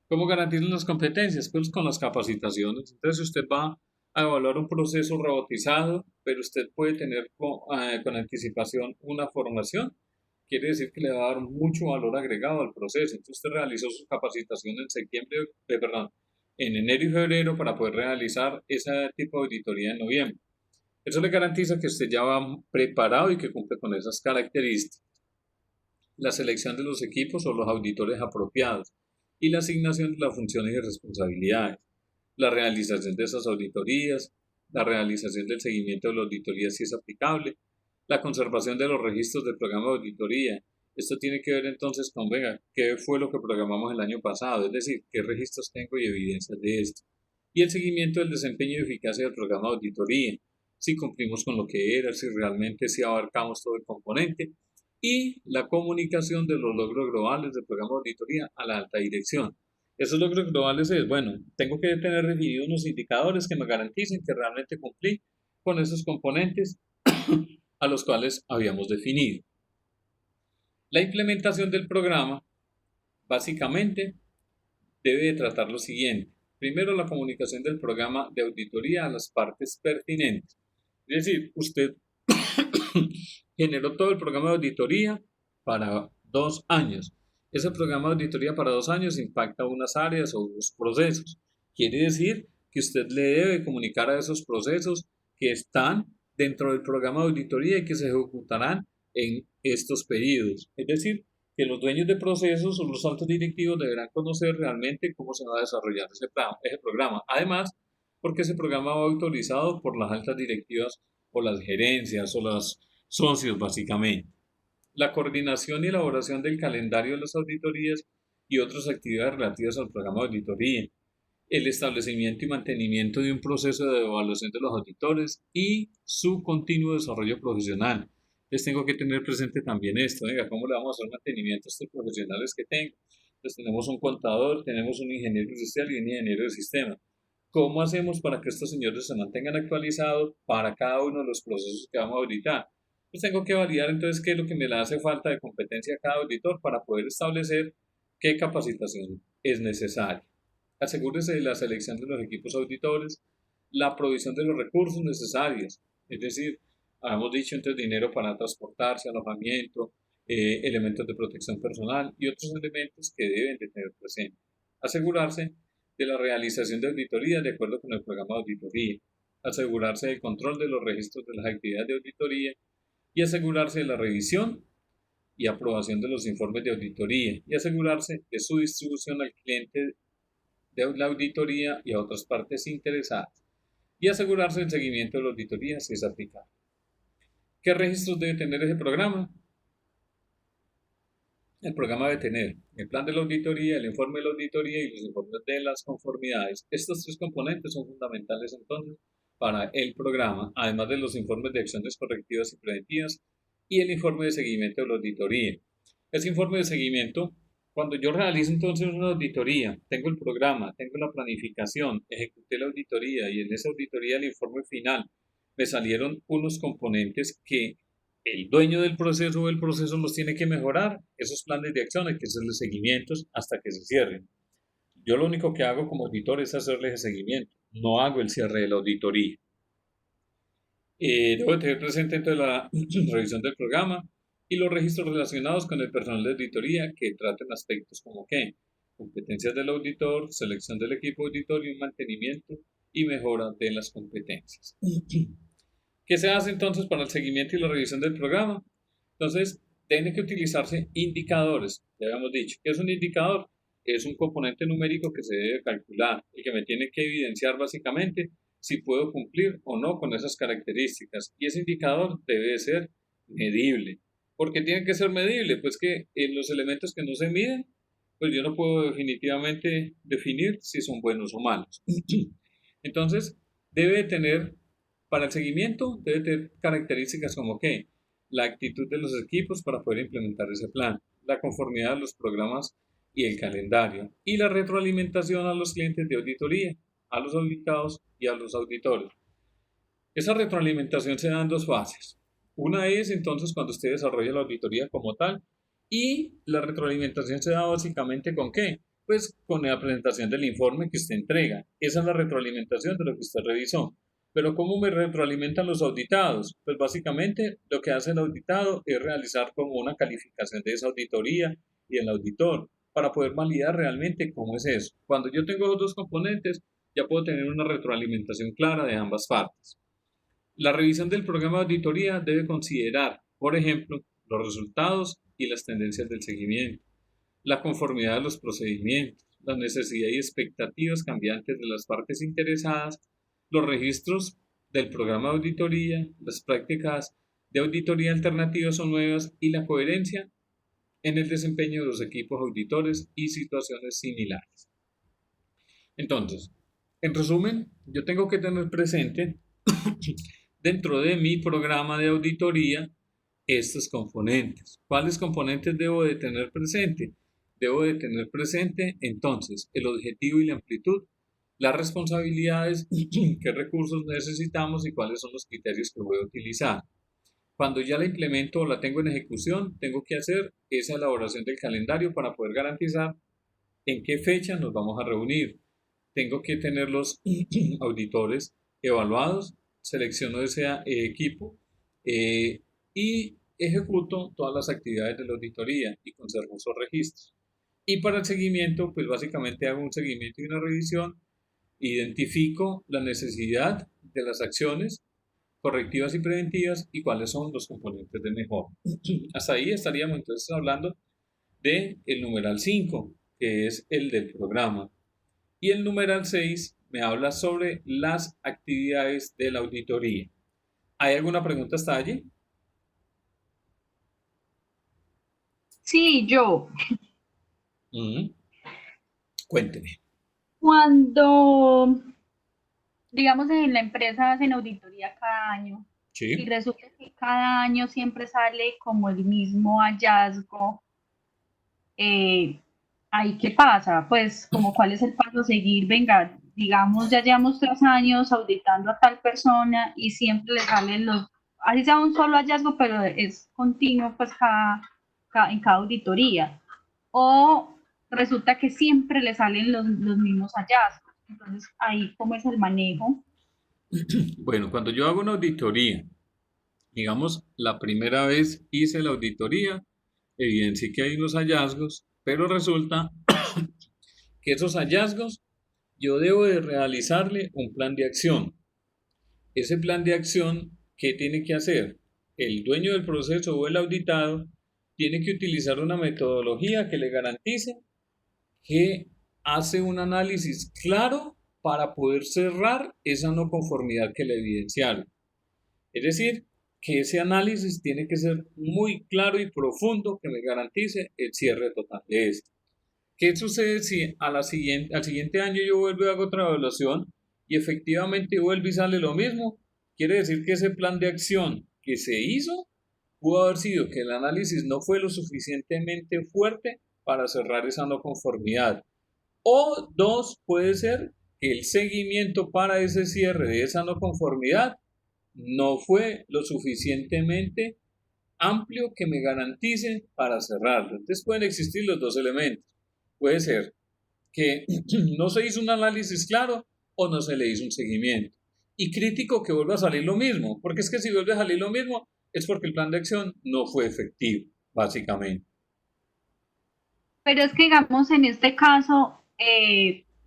¿Cómo garantizan las competencias? Pues con las capacitaciones. Entonces usted va a evaluar un proceso robotizado, pero usted puede tener con anticipación una formación. Quiere decir que le va a dar mucho valor agregado al proceso. Entonces usted realizó su capacitación en enero y febrero para poder realizar ese tipo de auditoría en noviembre. Eso le garantiza que usted ya va preparado y que cumple con esas características. La selección de los equipos o los auditores apropiados y la asignación de las funciones y responsabilidades. La realización de esas auditorías, la realización del seguimiento de la auditoría si es aplicable, la conservación de los registros del programa de auditoría. Esto tiene que ver entonces con, qué fue lo que programamos el año pasado, es decir, qué registros tengo y evidencias de esto. Y el seguimiento del desempeño y eficacia del programa de auditoría, si cumplimos con lo que era, si realmente si abarcamos todo el componente y la comunicación de los logros globales del programa de auditoría a la alta dirección. Esos logros globales es, bueno, tengo que tener definidos unos indicadores que me garanticen que realmente cumplí con esos componentes a los cuales habíamos definido. La implementación del programa básicamente debe de tratar lo siguiente. Primero, la comunicación del programa de auditoría a las partes pertinentes. Es decir, usted generó todo el programa de auditoría para 2 años. Ese programa de auditoría para 2 años impacta unas áreas o unos procesos. Quiere decir que usted le debe comunicar a esos procesos que están dentro del programa de auditoría y que se ejecutarán en estos periodos. Es decir, que los dueños de procesos o los altos directivos deberán conocer realmente cómo se va a desarrollar ese programa. Además, porque ese programa va autorizado por las altas directivas o las gerencias o los socios básicamente. La coordinación y elaboración del calendario de las auditorías y otras actividades relativas al programa de auditoría. El establecimiento y mantenimiento de un proceso de evaluación de los auditores y su continuo desarrollo profesional. Les tengo que tener presente también esto, venga, ¿cómo le vamos a hacer mantenimiento a estos profesionales que tengo? Pues tenemos un contador, tenemos un ingeniero industrial y un ingeniero de sistema. ¿Cómo hacemos para que estos señores se mantengan actualizados para cada uno de los procesos que vamos a auditar? Pues tengo que validar entonces qué es lo que me le hace falta de competencia a cada auditor para poder establecer qué capacitación es necesaria. Asegúrese de la selección de los equipos auditores, la provisión de los recursos necesarios, es decir, habíamos dicho entonces dinero para transportarse, alojamiento, elementos de protección personal y otros elementos que deben de tener presente. Asegurarse de la realización de auditoría de acuerdo con el programa de auditoría, asegurarse del control de los registros de las actividades de auditoría y asegurarse de la revisión y aprobación de los informes de auditoría y asegurarse de su distribución al cliente de la auditoría y a otras partes interesadas y asegurarse del seguimiento de la auditoría si es aplicable. ¿Qué registros debe tener ese programa? El programa debe tener el plan de la auditoría, el informe de la auditoría y los informes de las conformidades. Estos 3 componentes son fundamentales entonces para el programa, además de los informes de acciones correctivas y preventivas y el informe de seguimiento de la auditoría. Ese informe de seguimiento, cuando yo realizo entonces una auditoría, tengo el programa, tengo la planificación, ejecuté la auditoría y en esa auditoría el informe final me salieron unos componentes que el dueño del proceso o el proceso los tiene que mejorar, esos planes de acción hay que hacerles seguimientos hasta que se cierren. Yo lo único que hago como auditor es hacerles ese seguimiento, no hago el cierre de la auditoría. Debo tener presente entonces la revisión del programa y los registros relacionados con el personal de auditoría que traten aspectos como ¿qué? Competencias del auditor, selección del equipo auditor y mantenimiento y mejora de las competencias. ¿Qué se hace entonces para el seguimiento y la revisión del programa? Entonces, tienen que utilizarse indicadores, ya habíamos dicho. ¿Qué es un indicador? Es un componente numérico que se debe calcular y que me tiene que evidenciar básicamente si puedo cumplir o no con esas características. Y ese indicador debe ser medible. ¿Por qué tiene que ser medible? Pues que en los elementos que no se miden, pues yo no puedo definitivamente definir si son buenos o malos. Entonces, debe tener, para el seguimiento, debe tener características como que la actitud de los equipos para poder implementar ese plan, la conformidad de los programas y el calendario, y la retroalimentación a los clientes de auditoría, a los auditados y a los auditores. Esa retroalimentación se da en 2 fases. Una es entonces cuando usted desarrolla la auditoría como tal, y la retroalimentación se da básicamente ¿con qué? Pues con la presentación del informe que usted entrega. Esa es la retroalimentación de lo que usted revisó. Pero ¿cómo me retroalimentan los auditados? Pues básicamente lo que hace el auditado es realizar como una calificación de esa auditoría y el auditor para poder validar realmente cómo es eso. Cuando yo tengo los 2 componentes, ya puedo tener una retroalimentación clara de ambas partes. La revisión del programa de auditoría debe considerar, por ejemplo, los resultados y las tendencias del seguimiento, la conformidad de los procedimientos, las necesidades y expectativas cambiantes de las partes interesadas, los registros del programa de auditoría, las prácticas de auditoría alternativas o nuevas y la coherencia en el desempeño de los equipos auditores y situaciones similares. Entonces, en resumen, yo tengo que tener presente dentro de mi programa de auditoría estos componentes. ¿Cuáles componentes debo de tener presente? Debo de tener presente entonces el objetivo y la amplitud, las responsabilidades, qué recursos necesitamos y cuáles son los criterios que voy a utilizar. Cuando ya la implemento o la tengo en ejecución, tengo que hacer esa elaboración del calendario para poder garantizar en qué fecha nos vamos a reunir. Tengo que tener los auditores evaluados, selecciono ese equipo y ejecuto todas las actividades de la auditoría y conservo esos registros. Y para el seguimiento, pues básicamente hago un seguimiento y una revisión, identifico la necesidad de las acciones correctivas y preventivas y cuáles son los componentes de mejora. Hasta ahí estaríamos entonces hablando del numeral 5, que es el del programa. Y el numeral 6 me habla sobre las actividades de la auditoría. ¿Hay alguna pregunta hasta allí? Sí, yo. Cuénteme. Cuando, digamos, en la empresa hacen auditoría cada año y Sí. resulta que cada año siempre sale como el mismo hallazgo, ¿ahí qué pasa? Pues, como cuál es el paso a seguir. Venga, digamos, ya llevamos 3 años auditando a tal persona y siempre le salen así sea un solo hallazgo, pero es continuo, pues, en cada auditoría. O resulta que siempre le salen los mismos hallazgos. Entonces, ahí, ¿cómo es el manejo? Bueno, cuando yo hago una auditoría, digamos, la primera vez hice la auditoría, evidencié que hay unos hallazgos, pero resulta que esos hallazgos yo debo de realizarle un plan de acción. Ese plan de acción, ¿qué tiene que hacer? El dueño del proceso o el auditado tiene que utilizar una metodología que le garantice que hace un análisis claro para poder cerrar esa no conformidad que le evidenciaron. Es decir, que ese análisis tiene que ser muy claro y profundo que me garantice el cierre total de esto. ¿Qué sucede si al siguiente año yo vuelvo y hago otra evaluación y efectivamente vuelve y sale lo mismo? Quiere decir que ese plan de acción que se hizo pudo haber sido que el análisis no fue lo suficientemente fuerte para cerrar esa no conformidad. O dos, puede ser que el seguimiento para ese cierre de esa no conformidad no fue lo suficientemente amplio que me garantice para cerrarlo. Entonces pueden existir los dos elementos. Puede ser que no se hizo un análisis claro o no se le hizo un seguimiento. Y crítico que vuelva a salir lo mismo, porque es que si vuelve a salir lo mismo es porque el plan de acción no fue efectivo, básicamente. Pero es que, digamos, en este caso,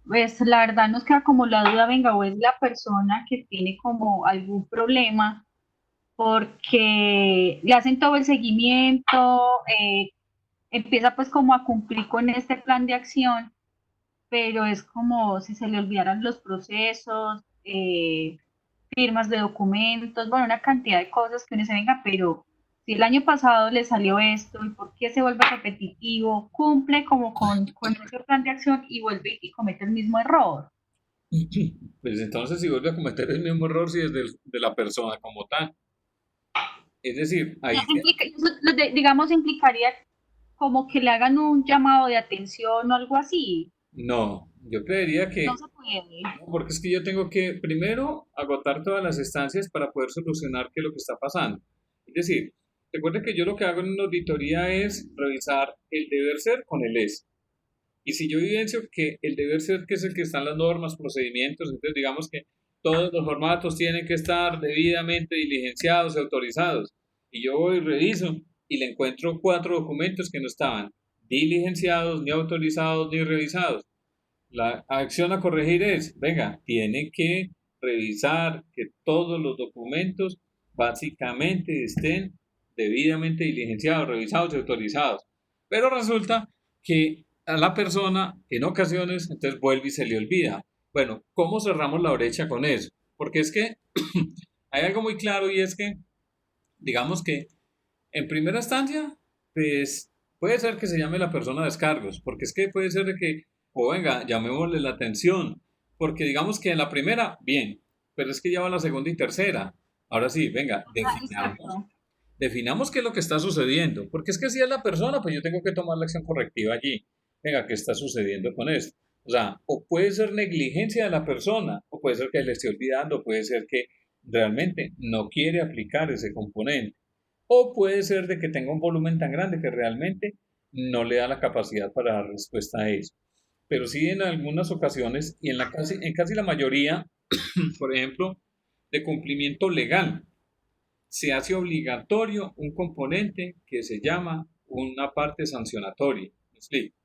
pues la verdad nos queda como la duda, venga, o es la persona que tiene como algún problema porque le hacen todo el seguimiento, empieza pues como a cumplir con este plan de acción, pero es como si se le olvidaran los procesos, firmas de documentos, bueno, una cantidad de cosas que uno se venga, pero si el año pasado le salió esto, ¿y por qué se vuelve repetitivo? Cumple como con ese plan de acción y vuelve y comete el mismo error. Pues entonces si vuelve a cometer el mismo error si es de la persona como tal. Es decir, ahí Digamos, implicaría como que le hagan un llamado de atención o algo así. no, yo creería que No se puede. no, porque es que yo tengo que primero agotar todas las instancias para poder solucionar qué es lo que está pasando. Es decir, recuerde que yo lo que hago en una auditoría es revisar el deber ser con el es. Y si yo evidencio que el deber ser, que es el que están las normas, procedimientos, entonces digamos que todos los formatos tienen que estar debidamente diligenciados y autorizados. Y yo voy y reviso y le encuentro 4 documentos que no estaban diligenciados, ni autorizados, ni revisados. La acción a corregir es, venga, tiene que revisar que todos los documentos básicamente estén debidamente diligenciados, revisados y autorizados. Pero resulta que a la persona en ocasiones entonces vuelve y se le olvida. Bueno, ¿cómo cerramos la brecha con eso? Porque es que hay algo muy claro y es que, digamos que en primera instancia, pues puede ser que se llame la persona a descargos, porque es que puede ser de que, o venga, llamémosle la atención, porque digamos que en la primera, bien, pero es que ya va la segunda y tercera. Ahora sí, venga, definamos qué es lo que está sucediendo, porque es que si es la persona, pues yo tengo que tomar la acción correctiva allí. Venga, ¿qué está sucediendo con esto? O sea, o puede ser negligencia de la persona, o puede ser que le esté olvidando, puede ser que realmente no quiere aplicar ese componente, o puede ser de que tenga un volumen tan grande que realmente no le da la capacidad para dar respuesta a eso. Pero sí en algunas ocasiones, y en casi la mayoría, por ejemplo, de cumplimiento legal, se hace obligatorio un componente que se llama una parte sancionatoria. ¿Me explico?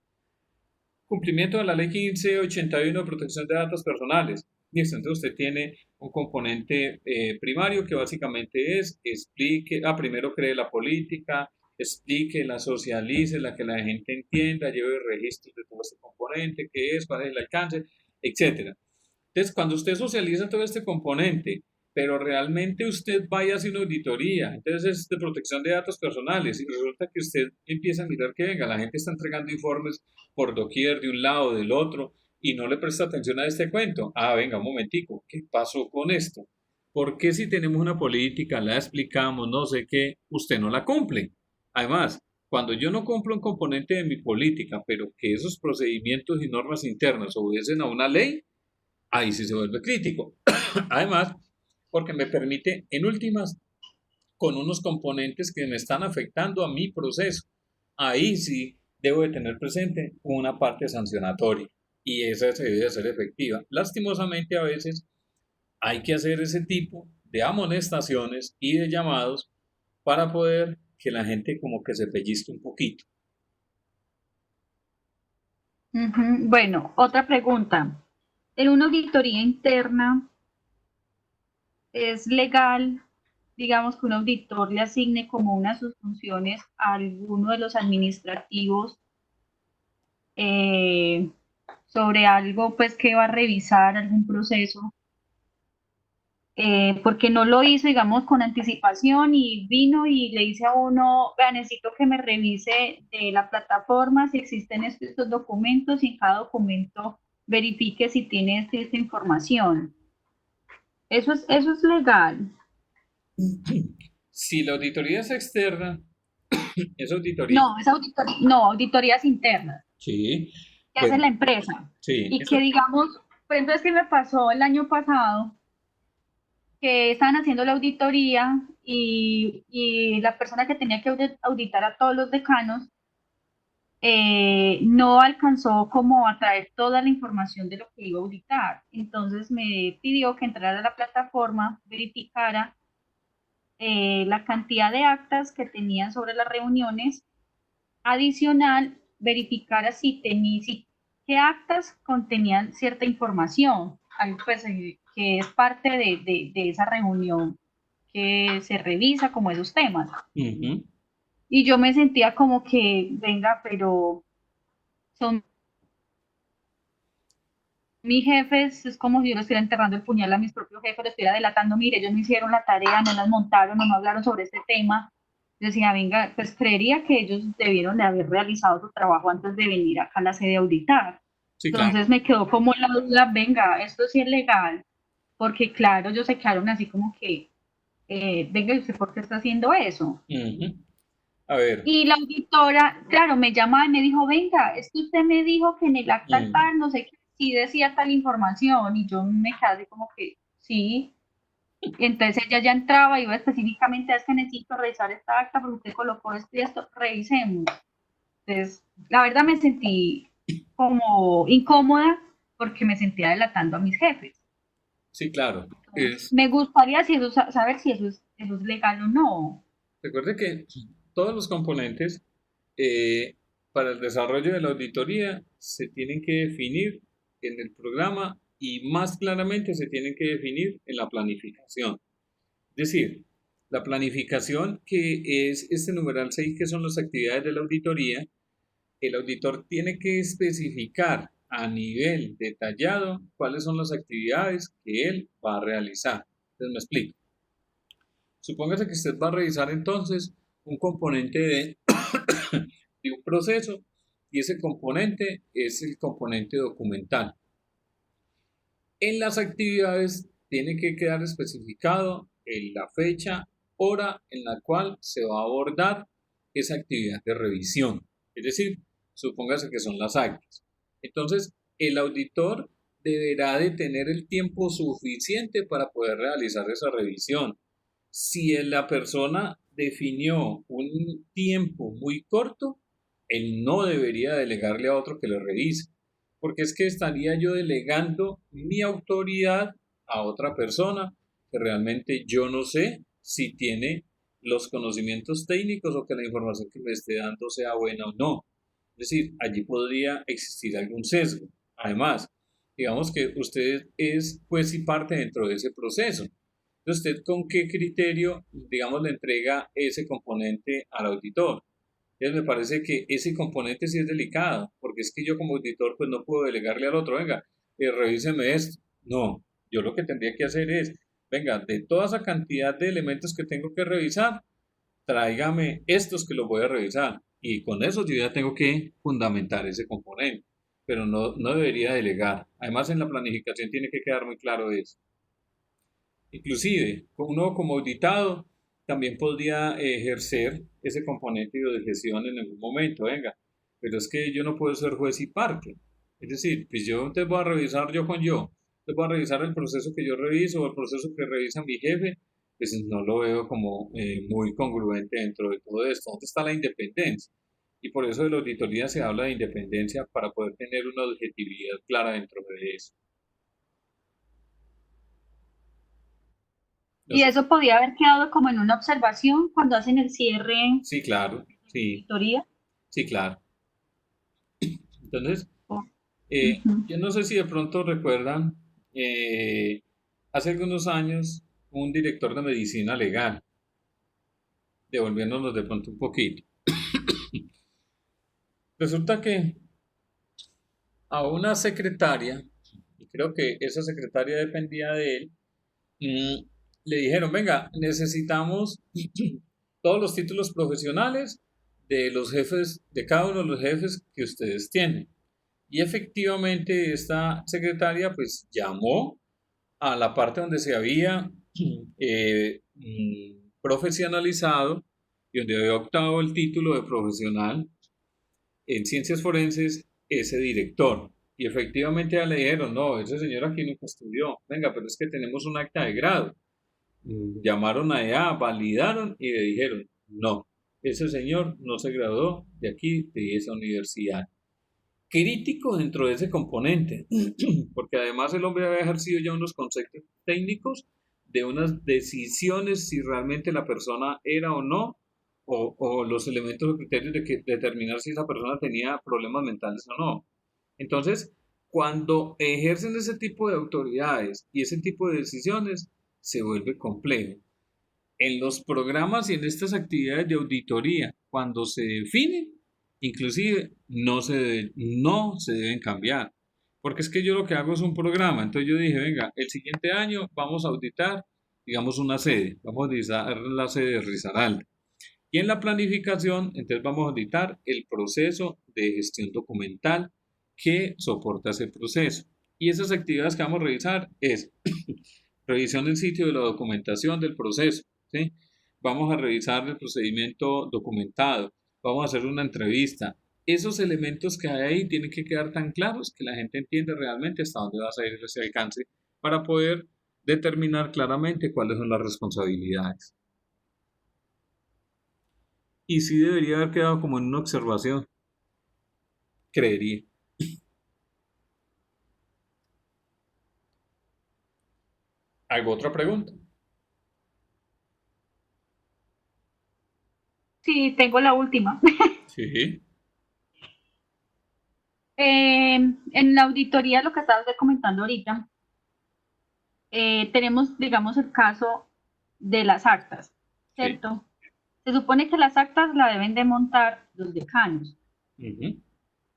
Cumplimiento de la ley 1581 de protección de datos personales. Listo, entonces usted tiene un componente primario que básicamente es explique, primero cree la política, explique, la socialice, la que la gente entienda, lleve registros de todo este componente, qué es, cuál es el alcance, etcétera. Entonces, cuando usted socializa todo este componente, pero realmente usted vaya a hacer una auditoría, entonces es de protección de datos personales, y resulta que usted empieza a mirar que venga, la gente está entregando informes por doquier, de un lado, del otro, y no le presta atención a este cuento. Venga, un momentico, ¿qué pasó con esto? ¿Por qué si tenemos una política, la explicamos, no sé qué, usted no la cumple? Además, cuando yo no cumplo un componente de mi política, pero que esos procedimientos y normas internas obedecen a una ley, ahí sí se vuelve crítico. Además, porque me permite, en últimas, con unos componentes que me están afectando a mi proceso. Ahí sí debo de tener presente una parte sancionatoria y esa se debe hacer efectiva. Lastimosamente a veces hay que hacer ese tipo de amonestaciones y de llamados para poder que la gente como que se pellizque un poquito. Bueno, otra pregunta. En una auditoría interna, ¿es legal, digamos, que un auditor le asigne como una de sus funciones a alguno de los administrativos sobre algo pues que va a revisar algún proceso? Porque no lo hizo, digamos, con anticipación y vino y le dice a uno, vea, necesito que me revise de la plataforma si existen estos documentos y en cada documento verifique si tiene esta información. Eso es legal. Si la auditoría es externa, es auditoría. No, es auditoría, no, auditorías internas Sí, que hace bueno, la empresa. sí, Y que digamos, por ejemplo, es que me pasó el año pasado que estaban haciendo la auditoría y la persona que tenía que auditar a todos los decanos no alcanzó como a traer toda la información de lo que iba a auditar. Entonces me pidió que entrara a la plataforma, verificara la cantidad de actas que tenían sobre las reuniones, adicional, verificara si qué actas contenían cierta información, pues, que es parte de esa reunión que se revisa como esos temas. uh-huh. Y yo me sentía como que, venga, pero son mis jefes, es como si yo le estuviera enterrando el puñal a mis propios jefes, le estuviera delatando, mire, ellos no hicieron la tarea, no las montaron, no hablaron sobre este tema. Yo decía, venga, pues creería que ellos debieron de haber realizado su trabajo antes de venir acá a la sede a auditar. Sí, claro. Entonces me quedó como la duda, venga, esto sí es legal, porque claro, ellos se quedaron así como que, venga, ¿y usted por qué está haciendo eso? Uh-huh. A ver. Y la auditora, claro, me llamaba y me dijo, venga, es que usted me dijo que en el acta tal, no sé qué, sí decía tal información, y yo me quedé así como que, sí. Y entonces ella ya entraba y iba específicamente, es que necesito revisar esta acta porque usted colocó esto y esto, revisemos. Entonces, la verdad me sentí como incómoda porque me sentía delatando a mis jefes. Sí, claro. Me gustaría saber si eso es legal o no. Recuerde que todos los componentes para el desarrollo de la auditoría se tienen que definir en el programa y más claramente se tienen que definir en la planificación. Es decir, la planificación, que es este numeral 6, que son las actividades de la auditoría, el auditor tiene que especificar a nivel detallado cuáles son las actividades que él va a realizar. Entonces me explico. Supóngase que usted va a revisar entonces un componente de un proceso y ese componente es el componente documental. En las actividades tiene que quedar especificado la fecha hora en la cual se va a abordar esa actividad de revisión. Es decir, supóngase que son las actas. Entonces, el auditor deberá de tener el tiempo suficiente para poder realizar esa revisión. Si la persona definió un tiempo muy corto, él no debería delegarle a otro que le revise, porque es que estaría yo delegando mi autoridad a otra persona que realmente yo no sé si tiene los conocimientos técnicos o que la información que me esté dando sea buena o no. Es decir, allí podría existir algún sesgo. Además, digamos que usted es pues y parte dentro de ese proceso. Entonces, ¿usted con qué criterio, digamos, le entrega ese componente al auditor? Entonces, me parece que ese componente sí es delicado, porque es que yo como auditor pues no puedo delegarle al otro, venga, revíseme esto. No, yo lo que tendría que hacer es, venga, de toda esa cantidad de elementos que tengo que revisar, tráigame estos que los voy a revisar. Y con eso yo ya tengo que fundamentar ese componente, pero no debería delegar. Además, en la planificación tiene que quedar muy claro eso. Inclusive, uno como auditado también podría ejercer ese componente de gestión en algún momento, venga, pero es que yo no puedo ser juez y parte. Es decir, pues yo te voy a revisar yo con yo, te voy a revisar el proceso que yo reviso o el proceso que revisa mi jefe, pues no lo veo como muy congruente dentro de todo esto. ¿Dónde está la independencia? Y por eso de la auditoría se habla de independencia para poder tener una objetividad clara dentro de eso. Y eso podía haber quedado como en una observación cuando hacen el cierre Sí, claro, de la sí, auditoría. sí, claro. Entonces, Oh, yo no sé si de pronto recuerdan, hace algunos años, un director de medicina legal, devolviéndonos de pronto un poquito. Resulta que a una secretaria, y creo que esa secretaria dependía de él, le dijeron, venga, necesitamos todos los títulos profesionales de los jefes, de cada uno de los jefes que ustedes tienen. Y efectivamente esta secretaria pues llamó a la parte donde se había profesionalizado y donde había optado el título de profesional en ciencias forenses ese director. Y efectivamente ya le dijeron, no, ese señor aquí nunca estudió. Venga, pero es que tenemos un acta de grado. Llamaron allá, validaron y le dijeron, no, ese señor no se graduó de aquí, de esa universidad. Crítico dentro de ese componente, porque además el hombre había ejercido ya unos conceptos técnicos de unas decisiones si realmente la persona era o no, o los elementos o criterios de que determinar si esa persona tenía problemas mentales o no. Entonces, cuando ejercen ese tipo de autoridades y ese tipo de decisiones, se vuelve complejo. En los programas y en estas actividades de auditoría, cuando se definen, inclusive no se deben cambiar. Porque es que yo lo que hago es un programa. Entonces yo dije, venga, el siguiente año vamos a auditar, digamos, una sede. Vamos a auditar la sede de Risaralda. Y en la planificación, entonces vamos a auditar el proceso de gestión documental que soporta ese proceso. Y esas actividades que vamos a revisar es revisión del sitio de la documentación del proceso, ¿sí? Vamos a revisar el procedimiento documentado, vamos a hacer una entrevista. Esos elementos que hay ahí tienen que quedar tan claros que la gente entienda realmente hasta dónde va a salir ese alcance para poder determinar claramente cuáles son las responsabilidades. Y sí debería haber quedado como en una observación, creería. ¿Alguna otra pregunta? sí, tengo la última. Sí. En la auditoría, lo que estabas comentando ahorita, tenemos, digamos, el caso de las actas, ¿cierto? Se supone que las actas la deben de montar los decanos,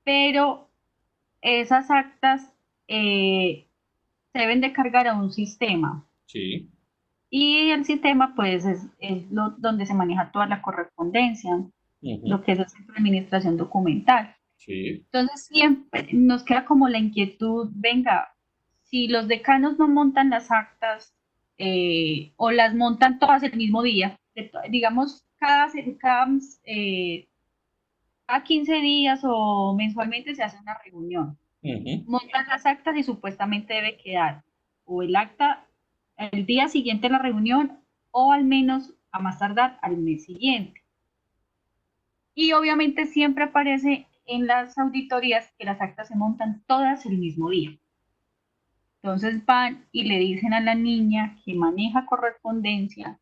pero esas actas se deben de cargar a un sistema. Sí. Y el sistema, pues, es donde se maneja toda la correspondencia, lo que es el centro de administración documental. Sí. Entonces, siempre nos queda como la inquietud, venga, si los decanos no montan las actas o las montan todas el mismo día, digamos, cada 15 días o mensualmente se hace una reunión. Ujú. Montan las actas y supuestamente debe quedar o el acta el día siguiente de la reunión o al menos a más tardar al mes siguiente. Y obviamente siempre aparece en las auditorías que las actas se montan todas el mismo día. Entonces van y le dicen a la niña que maneja correspondencia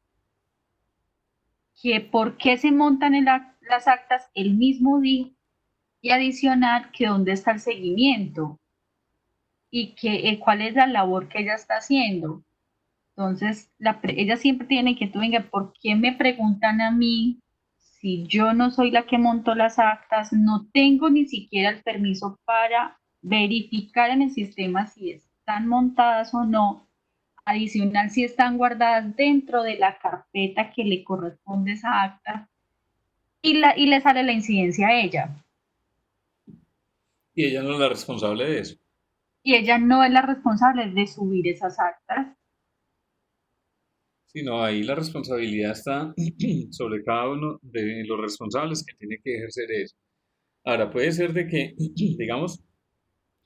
que por qué se montan las actas el mismo día y adicional que dónde está el seguimiento y que cuál es la labor que ella está haciendo. Entonces, ella siempre tiene que, venga, ¿por qué me preguntan a mí si yo no soy la que montó las actas? No tengo ni siquiera el permiso para verificar en el sistema si están montadas o no. Adicional, si están guardadas dentro de la carpeta que le corresponde esa acta y le sale la incidencia a ella. Y ella no es la responsable de eso. Y ella no es la responsable de subir esas actas. Sino ahí la responsabilidad está sobre cada uno de los responsables que tiene que ejercer eso. Ahora, puede ser de que, digamos,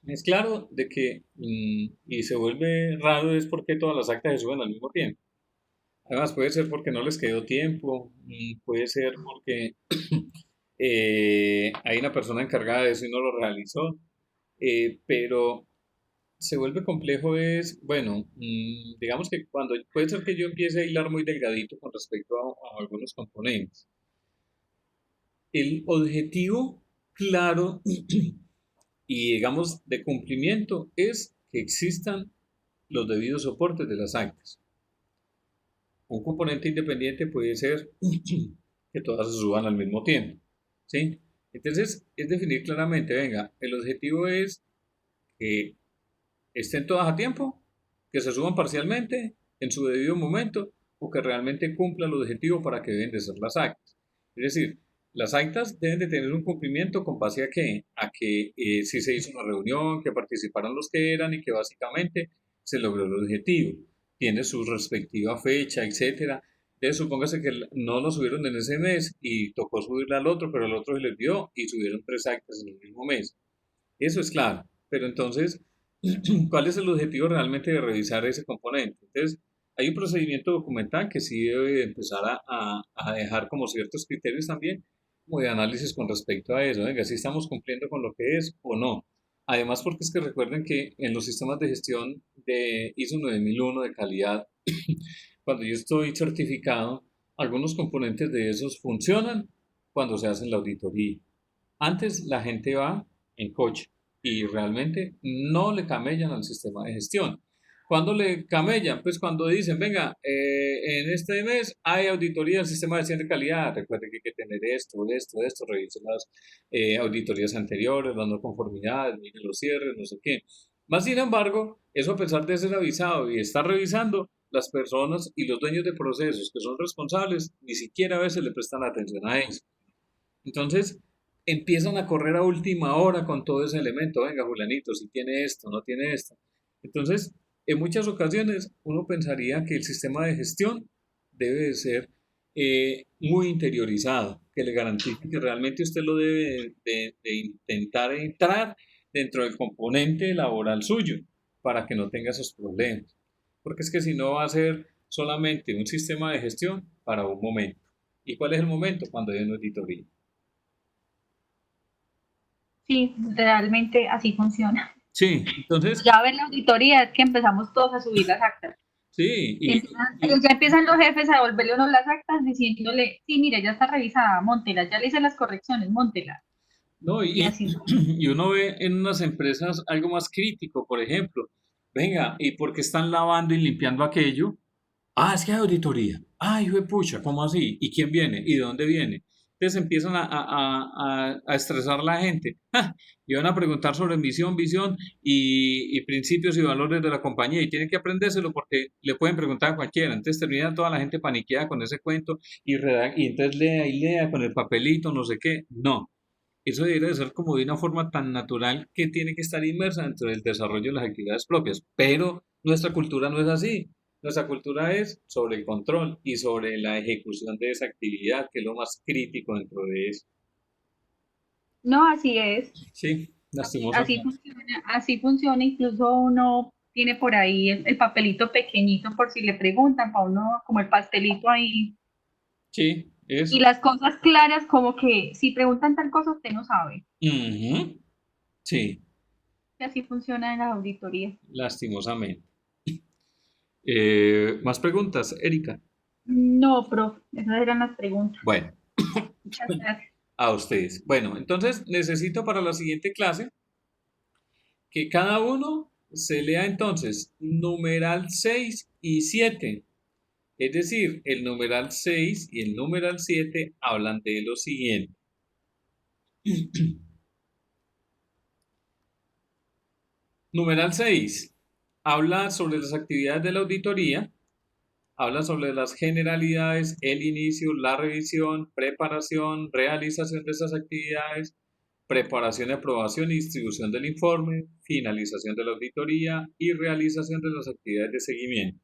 es claro de que, y se vuelve raro es porque todas las actas se suben al mismo tiempo. Además, puede ser porque no les quedó tiempo, puede ser porque hay una persona encargada de eso y no lo realizó, pero se vuelve complejo es, bueno, digamos que cuando puede ser que yo empiece a hilar muy delgadito con respecto a algunos componentes. El objetivo claro y digamos de cumplimiento es que existan los debidos soportes de las actas. Un componente independiente puede ser que todas se suban al mismo tiempo, ¿sí? Entonces, es definir claramente, venga, el objetivo es que estén todas a tiempo, que se suban parcialmente en su debido momento o que realmente cumplan el objetivo para que deben de ser las actas. Es decir, las actas deben de tener un cumplimiento con base a que si se hizo una reunión, que participaron los que eran y que básicamente se logró el objetivo. Tiene su respectiva fecha, etcétera. Entonces, supóngase que no lo subieron en ese mes y tocó subirla al otro, pero al otro se les dio y subieron 3 actas en el mismo mes. Eso es claro. Pero entonces, ¿cuál es el objetivo realmente de revisar ese componente? Entonces, hay un procedimiento documental que sí debe empezar a dejar como ciertos criterios también, como de análisis con respecto a eso, venga, si estamos cumpliendo con lo que es o no. Además, porque es que recuerden que en los sistemas de gestión de ISO 9001 de calidad, cuando yo estoy certificado, algunos componentes de esos funcionan cuando se hace la auditoría. Antes la gente va en coche y realmente no le camellan al sistema de gestión. ¿Cuándo le camellan? Pues cuando dicen, venga, en este mes hay auditoría del sistema de gestión de calidad. Recuerde que hay que tener esto, revise las auditorías anteriores, las no conformidades, mire los cierres, no sé qué. Más sin embargo, eso a pesar de ser avisado y estar revisando, las personas y los dueños de procesos que son responsables ni siquiera a veces le prestan atención a eso. Entonces, empiezan a correr a última hora con todo ese elemento. Venga, Julianito, si tiene esto, no tiene esto. Entonces, en muchas ocasiones uno pensaría que el sistema de gestión debe de ser muy interiorizado, que le garantice que realmente usted lo debe de intentar entrar dentro del componente laboral suyo para que no tenga esos problemas. Porque es que si no va a ser solamente un sistema de gestión para un momento. ¿Y cuál es el momento? Cuando hay una auditoría. Sí, realmente así funciona. Sí, entonces, Ya ver la auditoría es que empezamos todos a subir las actas. sí, Ya empiezan los jefes a devolverle uno las actas diciéndole, sí, mire, ya está revisada, móntela, ya le hice las correcciones, móntela. no, Y así. y uno ve en unas empresas algo más crítico, por ejemplo, venga, ¿y por qué están lavando y limpiando aquello? Ah, es que hay auditoría. Ah, hijo de pucha, ¿cómo así? ¿Y quién viene? ¿Y de dónde viene? Entonces empiezan a estresar a la gente. ¡Ja! Y van a preguntar sobre visión y principios y valores de la compañía y tienen que aprendérselo porque le pueden preguntar a cualquiera. Entonces termina toda la gente paniqueada con ese cuento y entonces lea y lea con el papelito, no sé qué. No, eso debería de ser como de una forma tan natural que tiene que estar inmersa dentro del desarrollo de las actividades propias. Pero nuestra cultura no es así. Nuestra cultura es sobre el control y sobre la ejecución de esa actividad, que es lo más crítico dentro de eso. No, así es. Sí, lastimosamente. Así funciona, incluso uno tiene por ahí el papelito pequeñito por si le preguntan, para uno como el pastelito ahí, Sí, y eso. las cosas claras como que si preguntan tal cosa usted no sabe, Ujú. Sí, y así funciona en las auditorías. lastimosamente. ¿Más preguntas, Erika? No, profe, esas eran las preguntas. Bueno, Muchas gracias. a ustedes. Bueno, entonces necesito para la siguiente clase que cada uno se lea entonces numeral 6 y 7. Es decir, el numeral 6 y el numeral 7 hablan de lo siguiente. Numeral 6 habla sobre las actividades de la auditoría, habla sobre las generalidades, el inicio, la revisión, preparación, realización de esas actividades, preparación, aprobación y distribución del informe, finalización de la auditoría y realización de las actividades de seguimiento.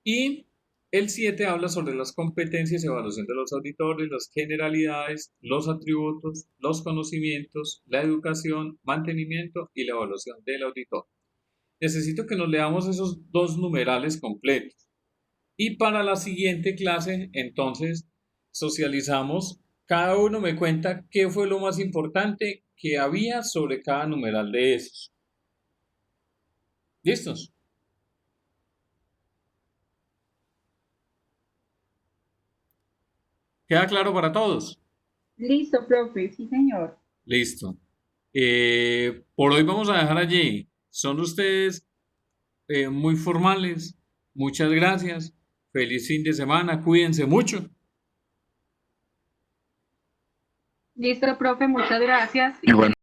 Y el 7 habla sobre las competencias y evaluación de los auditores, las generalidades, los atributos, los conocimientos, la educación, mantenimiento y la evaluación del auditor. Necesito que nos leamos esos dos numerales completos. Y para la siguiente clase, entonces, socializamos. Cada uno me cuenta qué fue lo más importante que había sobre cada numeral de esos. ¿Listos? ¿Queda claro para todos? Listo, profe, sí, señor. Listo. Por hoy vamos a dejar allí. Son ustedes muy formales. Muchas gracias. Feliz fin de semana. Cuídense mucho. Listo, profe, muchas gracias. Igual.